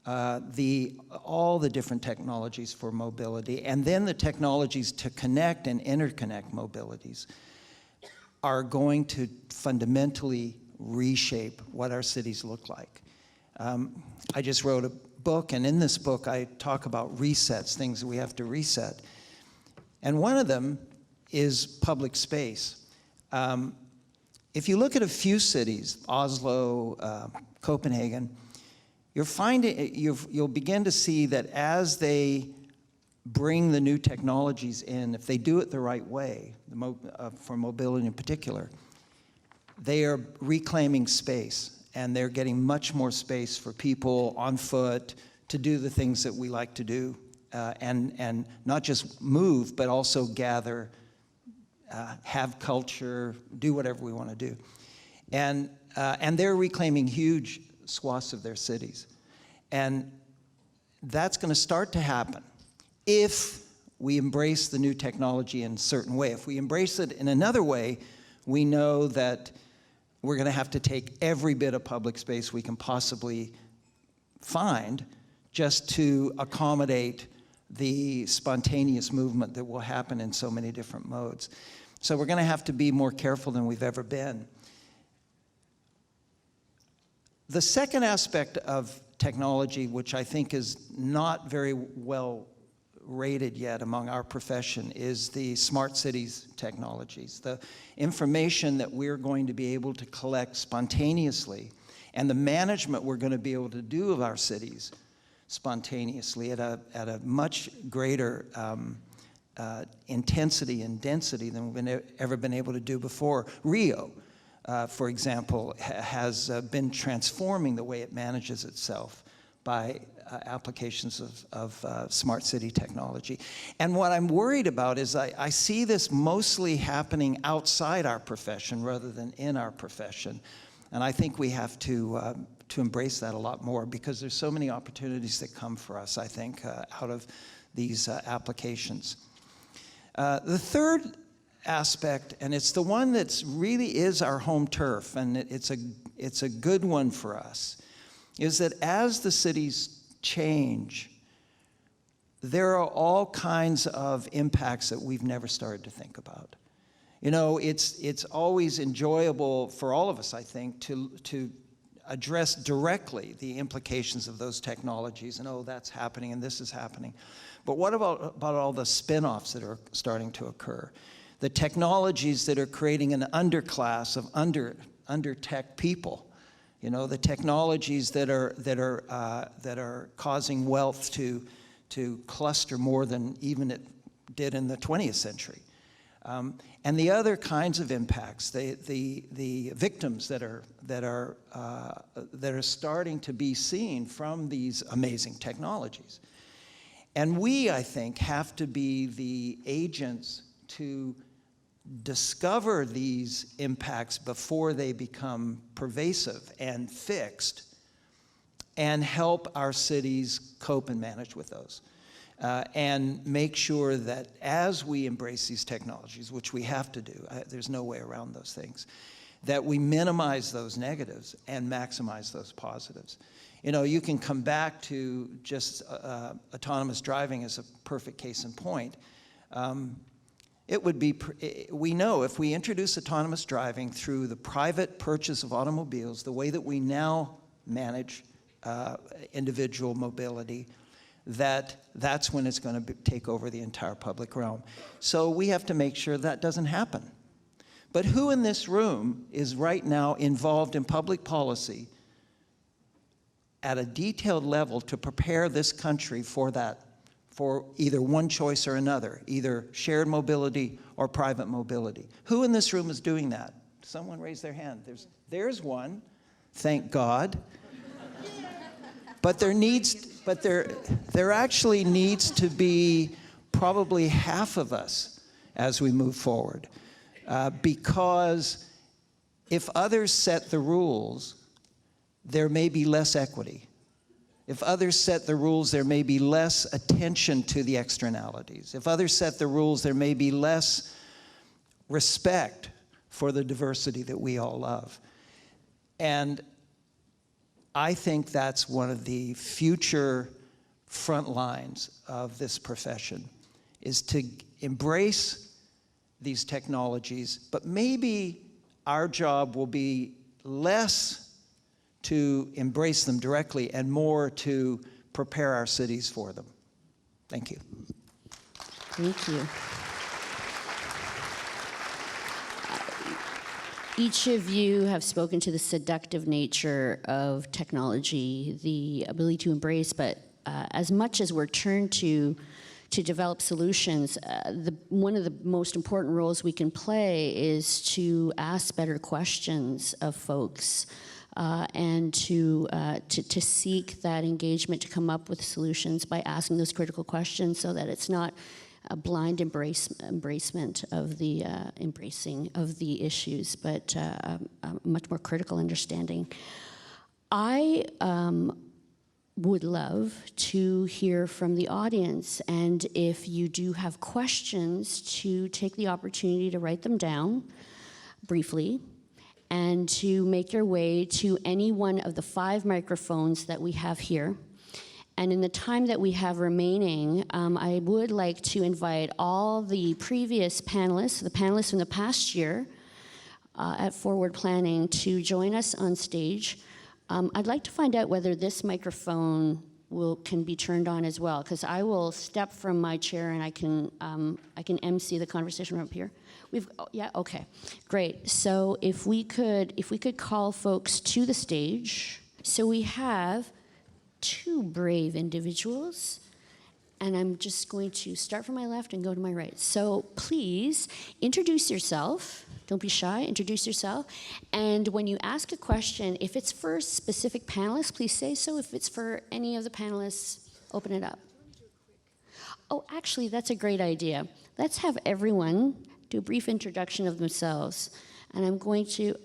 all the different technologies for mobility, and then the technologies to connect and interconnect mobilities are going to fundamentally reshape what our cities look like. I just wrote a book, and in this book I talk about resets, things that we have to reset. And one of them is public space. If you look at a few cities, Oslo, Copenhagen, you'll begin to see that as they bring the new technologies in, if they do it the right way, for mobility in particular, they are reclaiming space. And they're getting much more space for people on foot to do the things that we like to do, and not just move, but also gather, have culture, do whatever we want to do. And they're reclaiming huge swaths of their cities. And that's going to start to happen if we embrace the new technology in a certain way. If we embrace it in another way, we know that we're going to have to take every bit of public space we can possibly find just to accommodate the spontaneous movement that will happen in so many different modes. So we're going to have to be more careful than we've ever been. The second aspect of technology, which I think is not very well rated yet among our profession, is the smart cities technologies, the information that we're going to be able to collect spontaneously, and the management we're going to be able to do of our cities spontaneously at a much greater intensity and density than we've ever been able to do before. Rio, for example, has been transforming the way it manages itself by applications of smart city technology. And what I'm worried about is I see this mostly happening outside our profession rather than in our profession. And I think we have to embrace that a lot more, because there's so many opportunities that come for us, I think, out of these applications. The third aspect, and it's the one that's really is our home turf, and it's a good one for us, is that as the cities change, there are all kinds of impacts that we've never started to think about. You know, it's always enjoyable for all of us, I think, to address directly the implications of those technologies, and oh, that's happening and this is happening. But what about all the spin-offs that are starting to occur? The technologies that are creating an underclass of under-tech people. You know, the technologies that are causing wealth to cluster more than even it did in the 20th century. And the other kinds of impacts, the victims that are starting to be seen from these amazing technologies. And we, I think, have to be the agents to discover these impacts before they become pervasive and fixed, and help our cities cope and manage with those. And make sure that as we embrace these technologies, which we have to do, there's no way around those things, that we minimize those negatives and maximize those positives. You know, you can come back to just autonomous driving as a perfect case in point. It would be, we know if we introduce autonomous driving through the private purchase of automobiles, the way that we now manage individual mobility, that's when it's going to take over the entire public realm. So we have to make sure that doesn't happen. But who in this room is right now involved in public policy at a detailed level to prepare this country for that, for either one choice or another, either shared mobility or private mobility? Who in this room is doing that? Someone raise their hand. There's one, thank God. But there actually needs to be probably half of us as we move forward. Because if others set the rules, there may be less equity. If others set the rules, there may be less attention to the externalities. If others set the rules, there may be less respect for the diversity that we all love. And I think that's one of the future front lines of this profession, is to embrace these technologies, but maybe our job will be less to embrace them directly and more to prepare our cities for them. Thank you. Thank you. Each of you have spoken to the seductive nature of technology, the ability to embrace, but as much as we're turned to develop solutions, one of the most important roles we can play is to ask better questions of folks, and to seek that engagement, to come up with solutions by asking those critical questions, so that it's not a blind embracement of the embracing of the issues, but a much more critical understanding. I would love to hear from the audience, and if you do have questions, to take the opportunity to write them down briefly, and to make your way to any one of the 5 microphones that we have here. And in the time that we have remaining, I would like to invite all the previous panelists, the panelists from the past year at Forward Planning, to join us on stage. I'd like to find out whether this microphone can be turned on as well, because I will step from my chair and I can MC the conversation from up here. Yeah, okay, great. So if we could call folks to the stage. So we have 2 brave individuals, And I'm just going to start from my left and go to my right. So please introduce yourself. Don't be shy, introduce yourself. And when you ask a question, if it's for specific panelists, please say so. If it's for any of the panelists, open it up. Oh, actually, that's a great idea. Let's have everyone do a brief introduction of themselves. And I'm going to,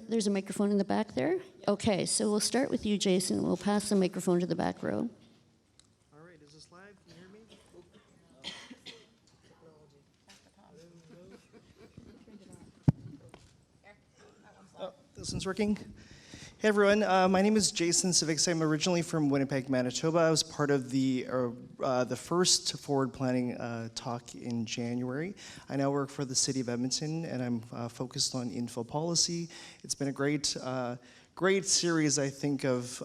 there's a microphone in the back there? Okay, so we'll start with you, Jason. We'll pass the microphone to the back row. All right, is this live? Can you hear me? Oh, this one's working. Hey everyone, my name is Jason Civics. I'm originally from Winnipeg, Manitoba. I was part of the first forward planning talk in January. I now work for the City of Edmonton, and I'm focused on info policy. It's been a great series, I think, of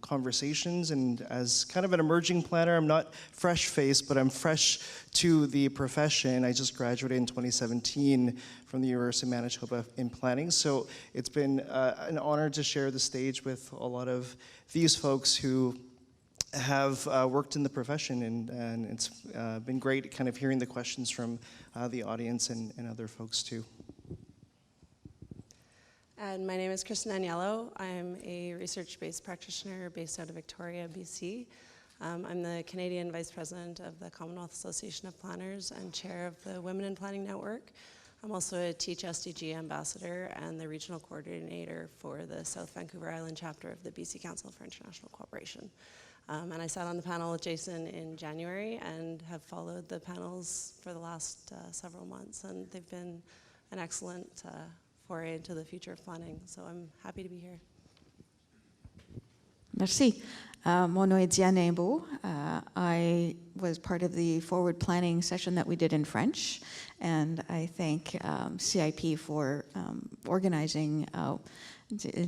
conversations, and as kind of an emerging planner, I'm not fresh-faced, but I'm fresh to the profession. I just graduated in 2017 from the University of Manitoba in planning, so it's been an honor to share the stage with a lot of these folks who have worked in the profession, and it's been great kind of hearing the questions from the audience and other folks too. And my name is Kristen Aniello. I'm a research-based practitioner based out of Victoria, BC. I'm the Canadian Vice President of the Commonwealth Association of Planners and Chair of the Women in Planning Network. I'm also a Teach SDG Ambassador and the Regional Coordinator for the South Vancouver Island chapter of the BC Council for International Cooperation. And I sat on the panel with Jason in January and have followed the panels for the last several months, and they've been an excellent foray into the future of planning, so I'm happy to be here. Merci. Mon nom est Diane Imbeau. I was part of the forward planning session that we did in French, and I thank CIP for organizing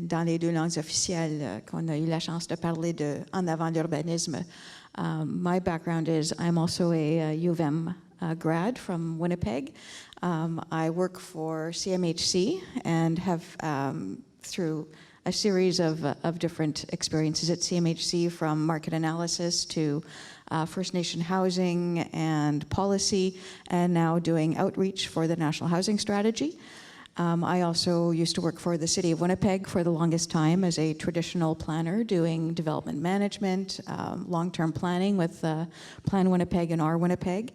dans les deux langues officielles qu'on a eu la chance de parler de En avant l'urbanisme. My background is I'm also a U of M grad from Winnipeg. I work for CMHC and have, through a series of different experiences at CMHC, from market analysis to First Nation housing and policy, and now doing outreach for the National Housing Strategy. I also used to work for the City of Winnipeg for the longest time as a traditional planner, doing development management, long-term planning with Plan Winnipeg and Our Winnipeg.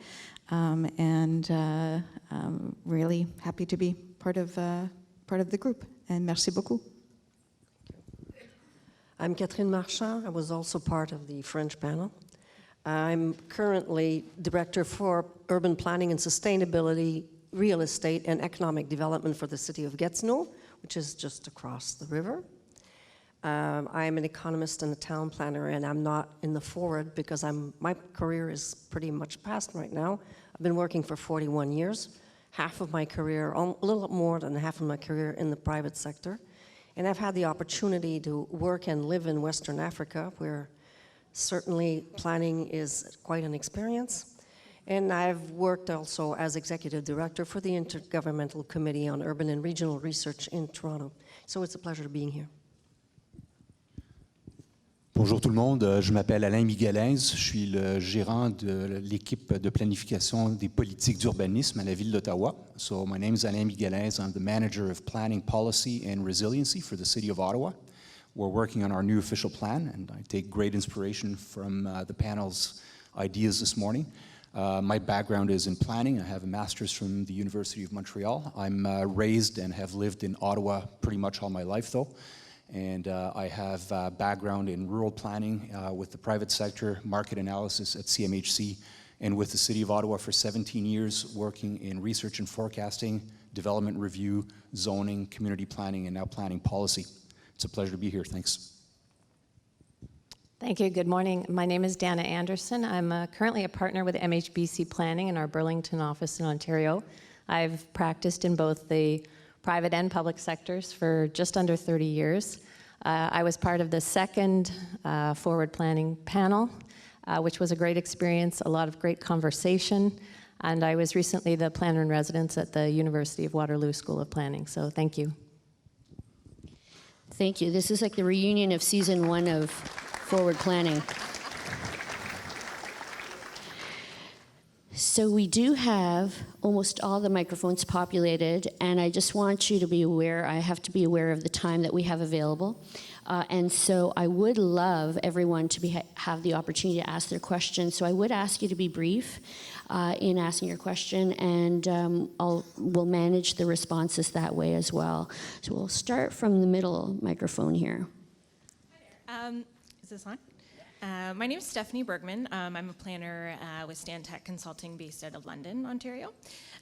Really happy to be part of the group, and merci beaucoup. I'm Catherine Marchand. I was also part of the French panel. I'm currently Director for Urban Planning and Sustainability, Real Estate and Economic Development for the City of Gatineau, which is just across the river. I'm an economist and a town planner, and I'm not in the forward because my career is pretty much past right now. I've been working for 41 years, half of my career, a little more than half of my career in the private sector. And I've had the opportunity to work and live in Western Africa, where certainly planning is quite an experience. And I've worked also as Executive Director for the Intergovernmental Committee on Urban and Regional Research in Toronto. So it's a pleasure being here. Bonjour tout le monde, je m'appelle Alain Miguelez, je suis le gérant de l'équipe de planification des politiques d'urbanisme à la ville d'Ottawa. So my name is Alain Miguelez, I'm the manager of planning policy and resiliency for the city of Ottawa. We're working on our new official plan, and I take great inspiration from the panel's ideas this morning. My background is in planning. I have a master's from the University of Montreal. I'm raised and have lived in Ottawa pretty much all my life though. And I have background in rural planning with the private sector, market analysis at CMHC, and with the City of Ottawa for 17 years, working in research and forecasting, development review, zoning, community planning, and now planning policy. It's a pleasure to be here. Thanks. Thank you. Good morning. My name is Donna Anderson. I'm currently a partner with MHBC Planning in our Burlington office in Ontario. I've practiced in both the private and public sectors for just under 30 years. I was part of the second forward planning panel, which was a great experience, a lot of great conversation, and I was recently the planner in residence at the University of Waterloo School of Planning, so thank you. Thank you. This is like the reunion of season 1 of forward planning. So we do have almost all the microphones populated, and I just want you to be aware, I have to be aware of the time that we have available. And so I would love everyone to have the opportunity to ask their questions. So I would ask you to be brief in asking your question, and we'll manage the responses that way as well. So we'll start from the middle microphone here. Is this on? My name is Stephanie Bergman. I'm a planner with Stantec Consulting based out of London, Ontario.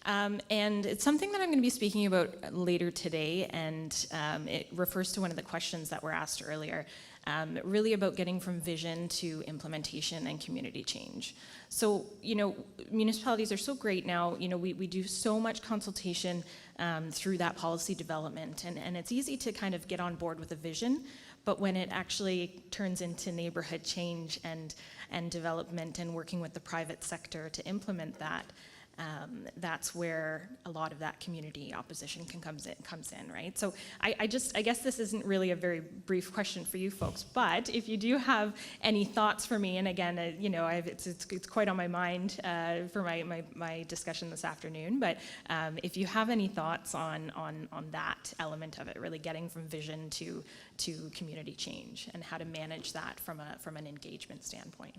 And it's something that I'm going to be speaking about later today, and it refers to one of the questions that were asked earlier, really about getting from vision to implementation and community change. So, you know, municipalities are so great now. You know, we do so much consultation through that policy development, and it's easy to kind of get on board with a vision. But when it actually turns into neighborhood change and development and working with the private sector to implement that, that's where a lot of that community opposition comes in, right? So I guess this isn't really a very brief question for you folks, but if you do have any thoughts for me, and again, you know, it's quite on my mind for my discussion this afternoon, but if you have any thoughts on that element of it, really getting from vision to community change and how to manage that from an engagement standpoint.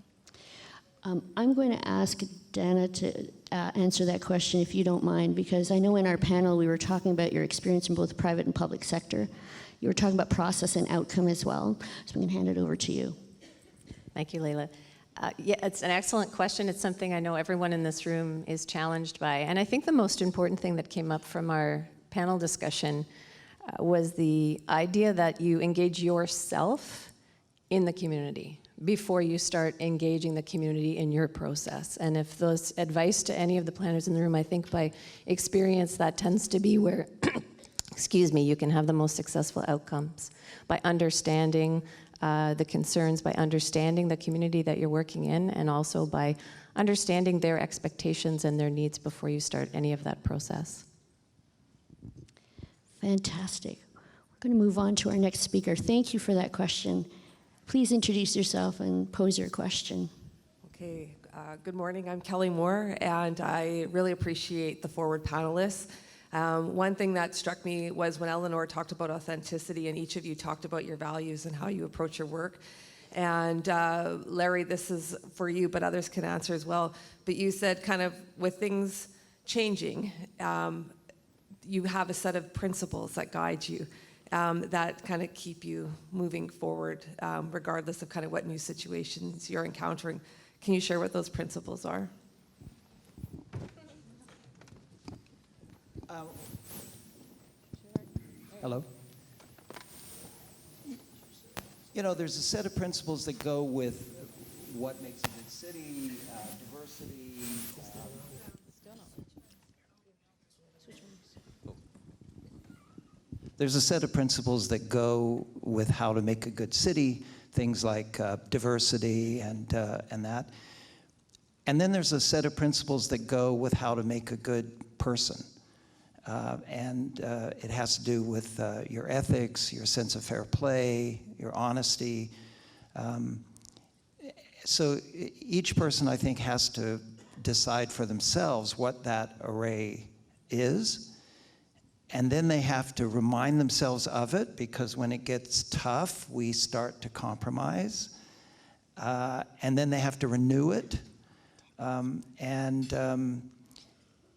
I'm going to ask Dana to answer that question, if you don't mind, because I know in our panel we were talking about your experience in both private and public sector. You were talking about process and outcome as well, so I'm going to hand it over to you. Thank you, Leila. Yeah, it's an excellent question. It's something I know everyone in this room is challenged by. And I think the most important thing that came up from our panel discussion was the idea that you engage yourself in the community before you start engaging the community in your process. And if those advice to any of the planners in the room, I think by experience that tends to be where, excuse me, you can have the most successful outcomes. By understanding the concerns, by understanding the community that you're working in, and also by understanding their expectations and their needs before you start any of that process. Fantastic. We're going to move on to our next speaker. Thank you for that question. Please introduce yourself and pose your question. Okay, good morning. I'm Kelly Moore, and I really appreciate the forward panelists. One thing that struck me was when Eleanor talked about authenticity, and each of you talked about your values and how you approach your work. And Larry, this is for you, but others can answer as well. But you said kind of with things changing, you have a set of principles that guide you. That kind of keep you moving forward, regardless of kind of what new situations you're encountering. Can you share what those principles are? Hello? You know, there's a set of principles that go with what makes a good city, diversity. There's a set of principles that go with how to make a good city, things like diversity and that. And then there's a set of principles that go with how to make a good person. It has to do with your ethics, your sense of fair play, your honesty. So each person, I think, has to decide for themselves what that array is. And then they have to remind themselves of it, because when it gets tough, we start to compromise. And then they have to renew it. And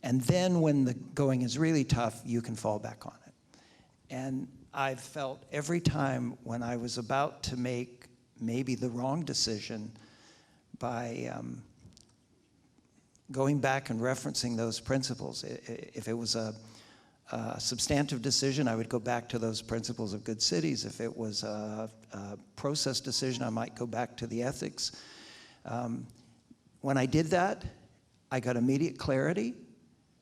then when the going is really tough, you can fall back on it. And I've felt every time when I was about to make maybe the wrong decision by going back and referencing those principles, if it was a substantive decision, I would go back to those principles of good cities. If it was a process decision, I might go back to the ethics. When I did that, I got immediate clarity,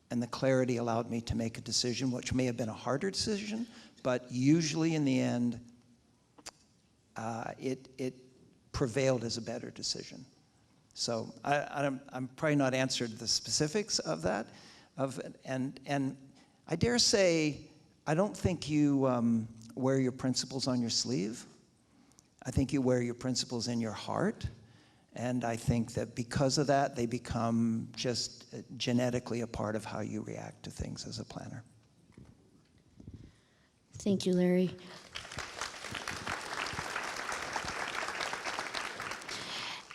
and the clarity allowed me to make a decision, which may have been a harder decision, but usually in the end, it prevailed as a better decision. So I'm probably not answered the specifics of that, and I dare say, I don't think you wear your principles on your sleeve. I think you wear your principles in your heart, And I think that because of that, they become just genetically a part of how you react to things as a planner. Thank you, Larry.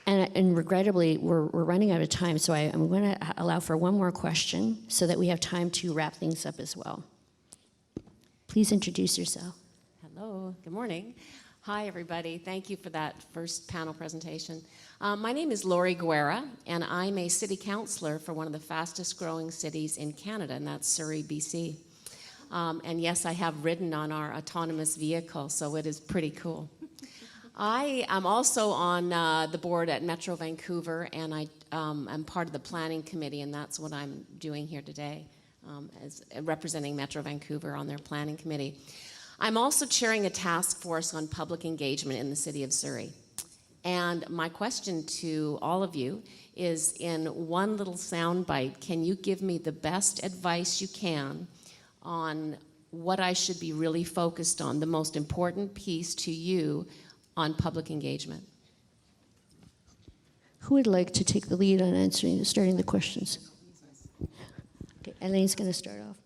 And regrettably, we're running out of time, so I'm going to allow for one more question so that we have time to wrap things up as well. Please introduce yourself. Hello, good morning. Hi, everybody. Thank you for that first panel presentation. My name is Lori Guerra, and I'm a city councillor for one of the fastest growing cities in Canada, and that's Surrey, BC. And yes, I have ridden on our autonomous vehicle, so it is pretty cool. I am also on the board at Metro Vancouver, and I'm part of the planning committee, and that's what I'm doing here today, as representing Metro Vancouver on their planning committee. I'm also chairing a task force on public engagement in the city of Surrey. And my question to all of you is, in one little soundbite, can you give me the best advice you can on what I should be really focused on, the most important piece to you on public engagement? Who would like to take the lead on starting the questions? Okay, Elaine's going to start off.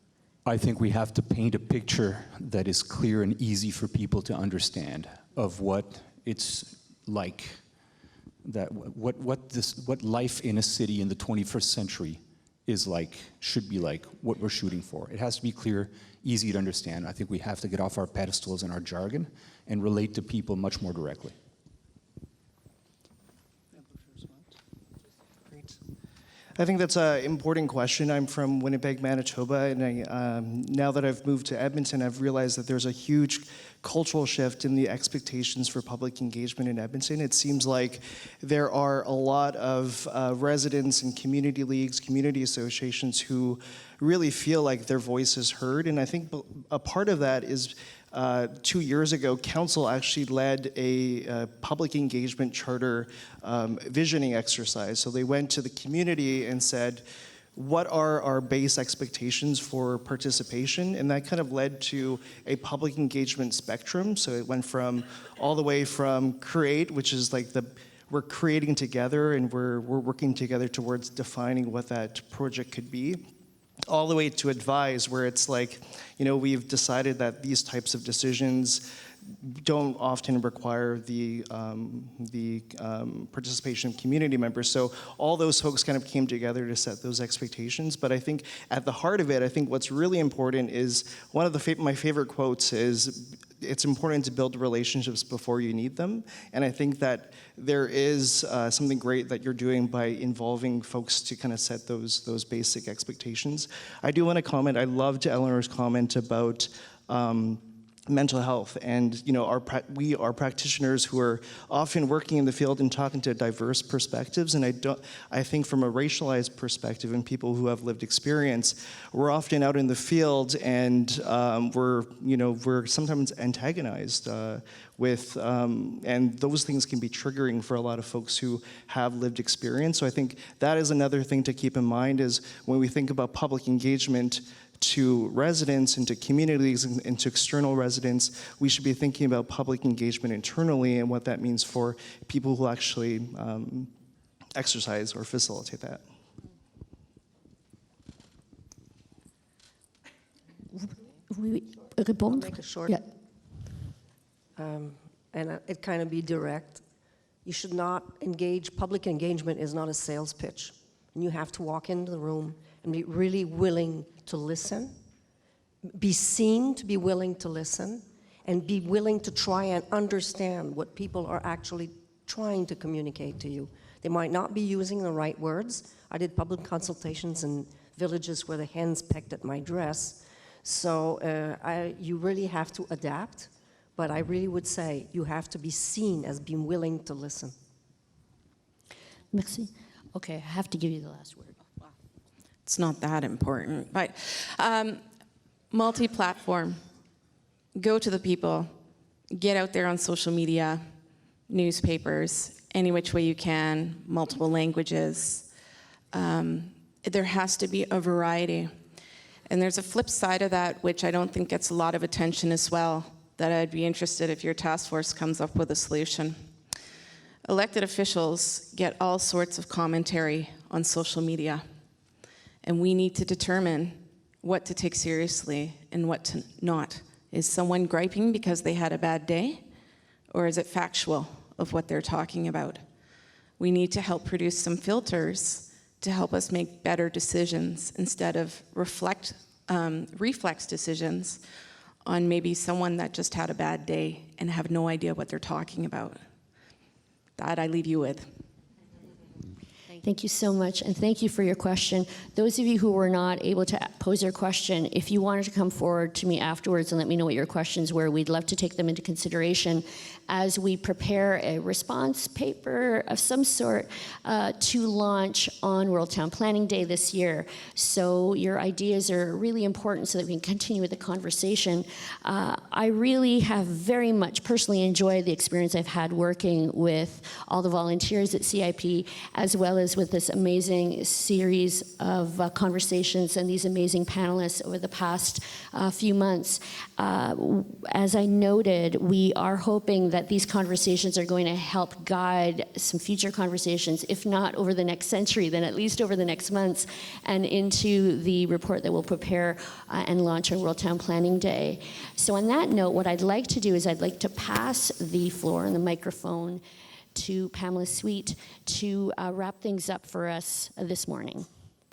I think we have to paint a picture that is clear and easy for people to understand of what it's like, that what life in a city in the 21st century is like, should be like, what we're shooting for. It has to be clear, easy to understand. I think we have to get off our pedestals and our jargon and relate to people much more directly. I think that's an important question. I'm from Winnipeg, Manitoba, and now that I've moved to Edmonton, I've realized that there's a huge cultural shift in the expectations for public engagement in Edmonton. It seems like there are a lot of residents and community leagues, community associations who really feel like their voice is heard, and I think a part of that is 2 years ago, Council actually led a public engagement charter visioning exercise. So they went to the community and said, what are our base expectations for participation? And that kind of led to a public engagement spectrum. So it went from all the way from create, which is like we're creating together and we're working together towards defining what that project could be, all the way to advise, where it's like, we've decided that these types of decisions don't often require the participation of community members. So all those folks kind of came together to set those expectations. But I think at the heart of it, I think what's really important is, one of my favorite quotes is, it's important to build relationships before you need them. And I think that there is something great that you're doing by involving folks to kind of set those basic expectations. I do want to comment, I loved Eleanor's comment about mental health, and we are practitioners who are often working in the field and talking to diverse perspectives, and I think from a racialized perspective and people who have lived experience, we're often out in the field and we're sometimes antagonized with and those things can be triggering for a lot of folks who have lived experience. So I think that is another thing to keep in mind, is when we think about public engagement to residents and to communities and to external residents, we should be thinking about public engagement internally and what that means for people who actually exercise or facilitate that. Make it short. Yeah. And it kind of be direct. You should not engage, public engagement is not a sales pitch. And you have to walk into the room and be really willing to listen, be seen to be willing to listen, and be willing to try and understand what people are actually trying to communicate to you. They might not be using the right words. I did public consultations in villages where the hens pecked at my dress. So you really have to adapt, but I really would say you have to be seen as being willing to listen. Merci. Okay, I have to give you the last word. It's not that important, but multi-platform, go to the people, get out there on social media, newspapers, any which way you can, multiple languages. There has to be a variety. And there's a flip side of that, which I don't think gets a lot of attention as well, that I'd be interested if your task force comes up with a solution. Elected officials get all sorts of commentary on social media, and we need to determine what to take seriously and what to not. Is someone griping because they had a bad day, or is it factual of what they're talking about? We need to help produce some filters to help us make better decisions instead of reflex decisions on maybe someone that just had a bad day and have no idea what they're talking about. That I leave you with. Thank you so much, and thank you for your question. Those of you who were not able to pose your question, if you wanted to come forward to me afterwards and let me know what your questions were, we'd love to take them into consideration as we prepare a response paper of some sort to launch on World Town Planning Day this year. So your ideas are really important so that we can continue with the conversation. I really have very much personally enjoyed the experience I've had working with all the volunteers at CIP, as well as with this amazing series of conversations and these amazing panelists over the past few months. As I noted, we are hoping that these conversations are going to help guide some future conversations, if not over the next century, then at least over the next months, and into the report that we'll prepare and launch on World Town Planning Day. So on that note, what I'd like to do is I'd like to pass the floor and the microphone to Pamela Sweet to wrap things up for us this morning.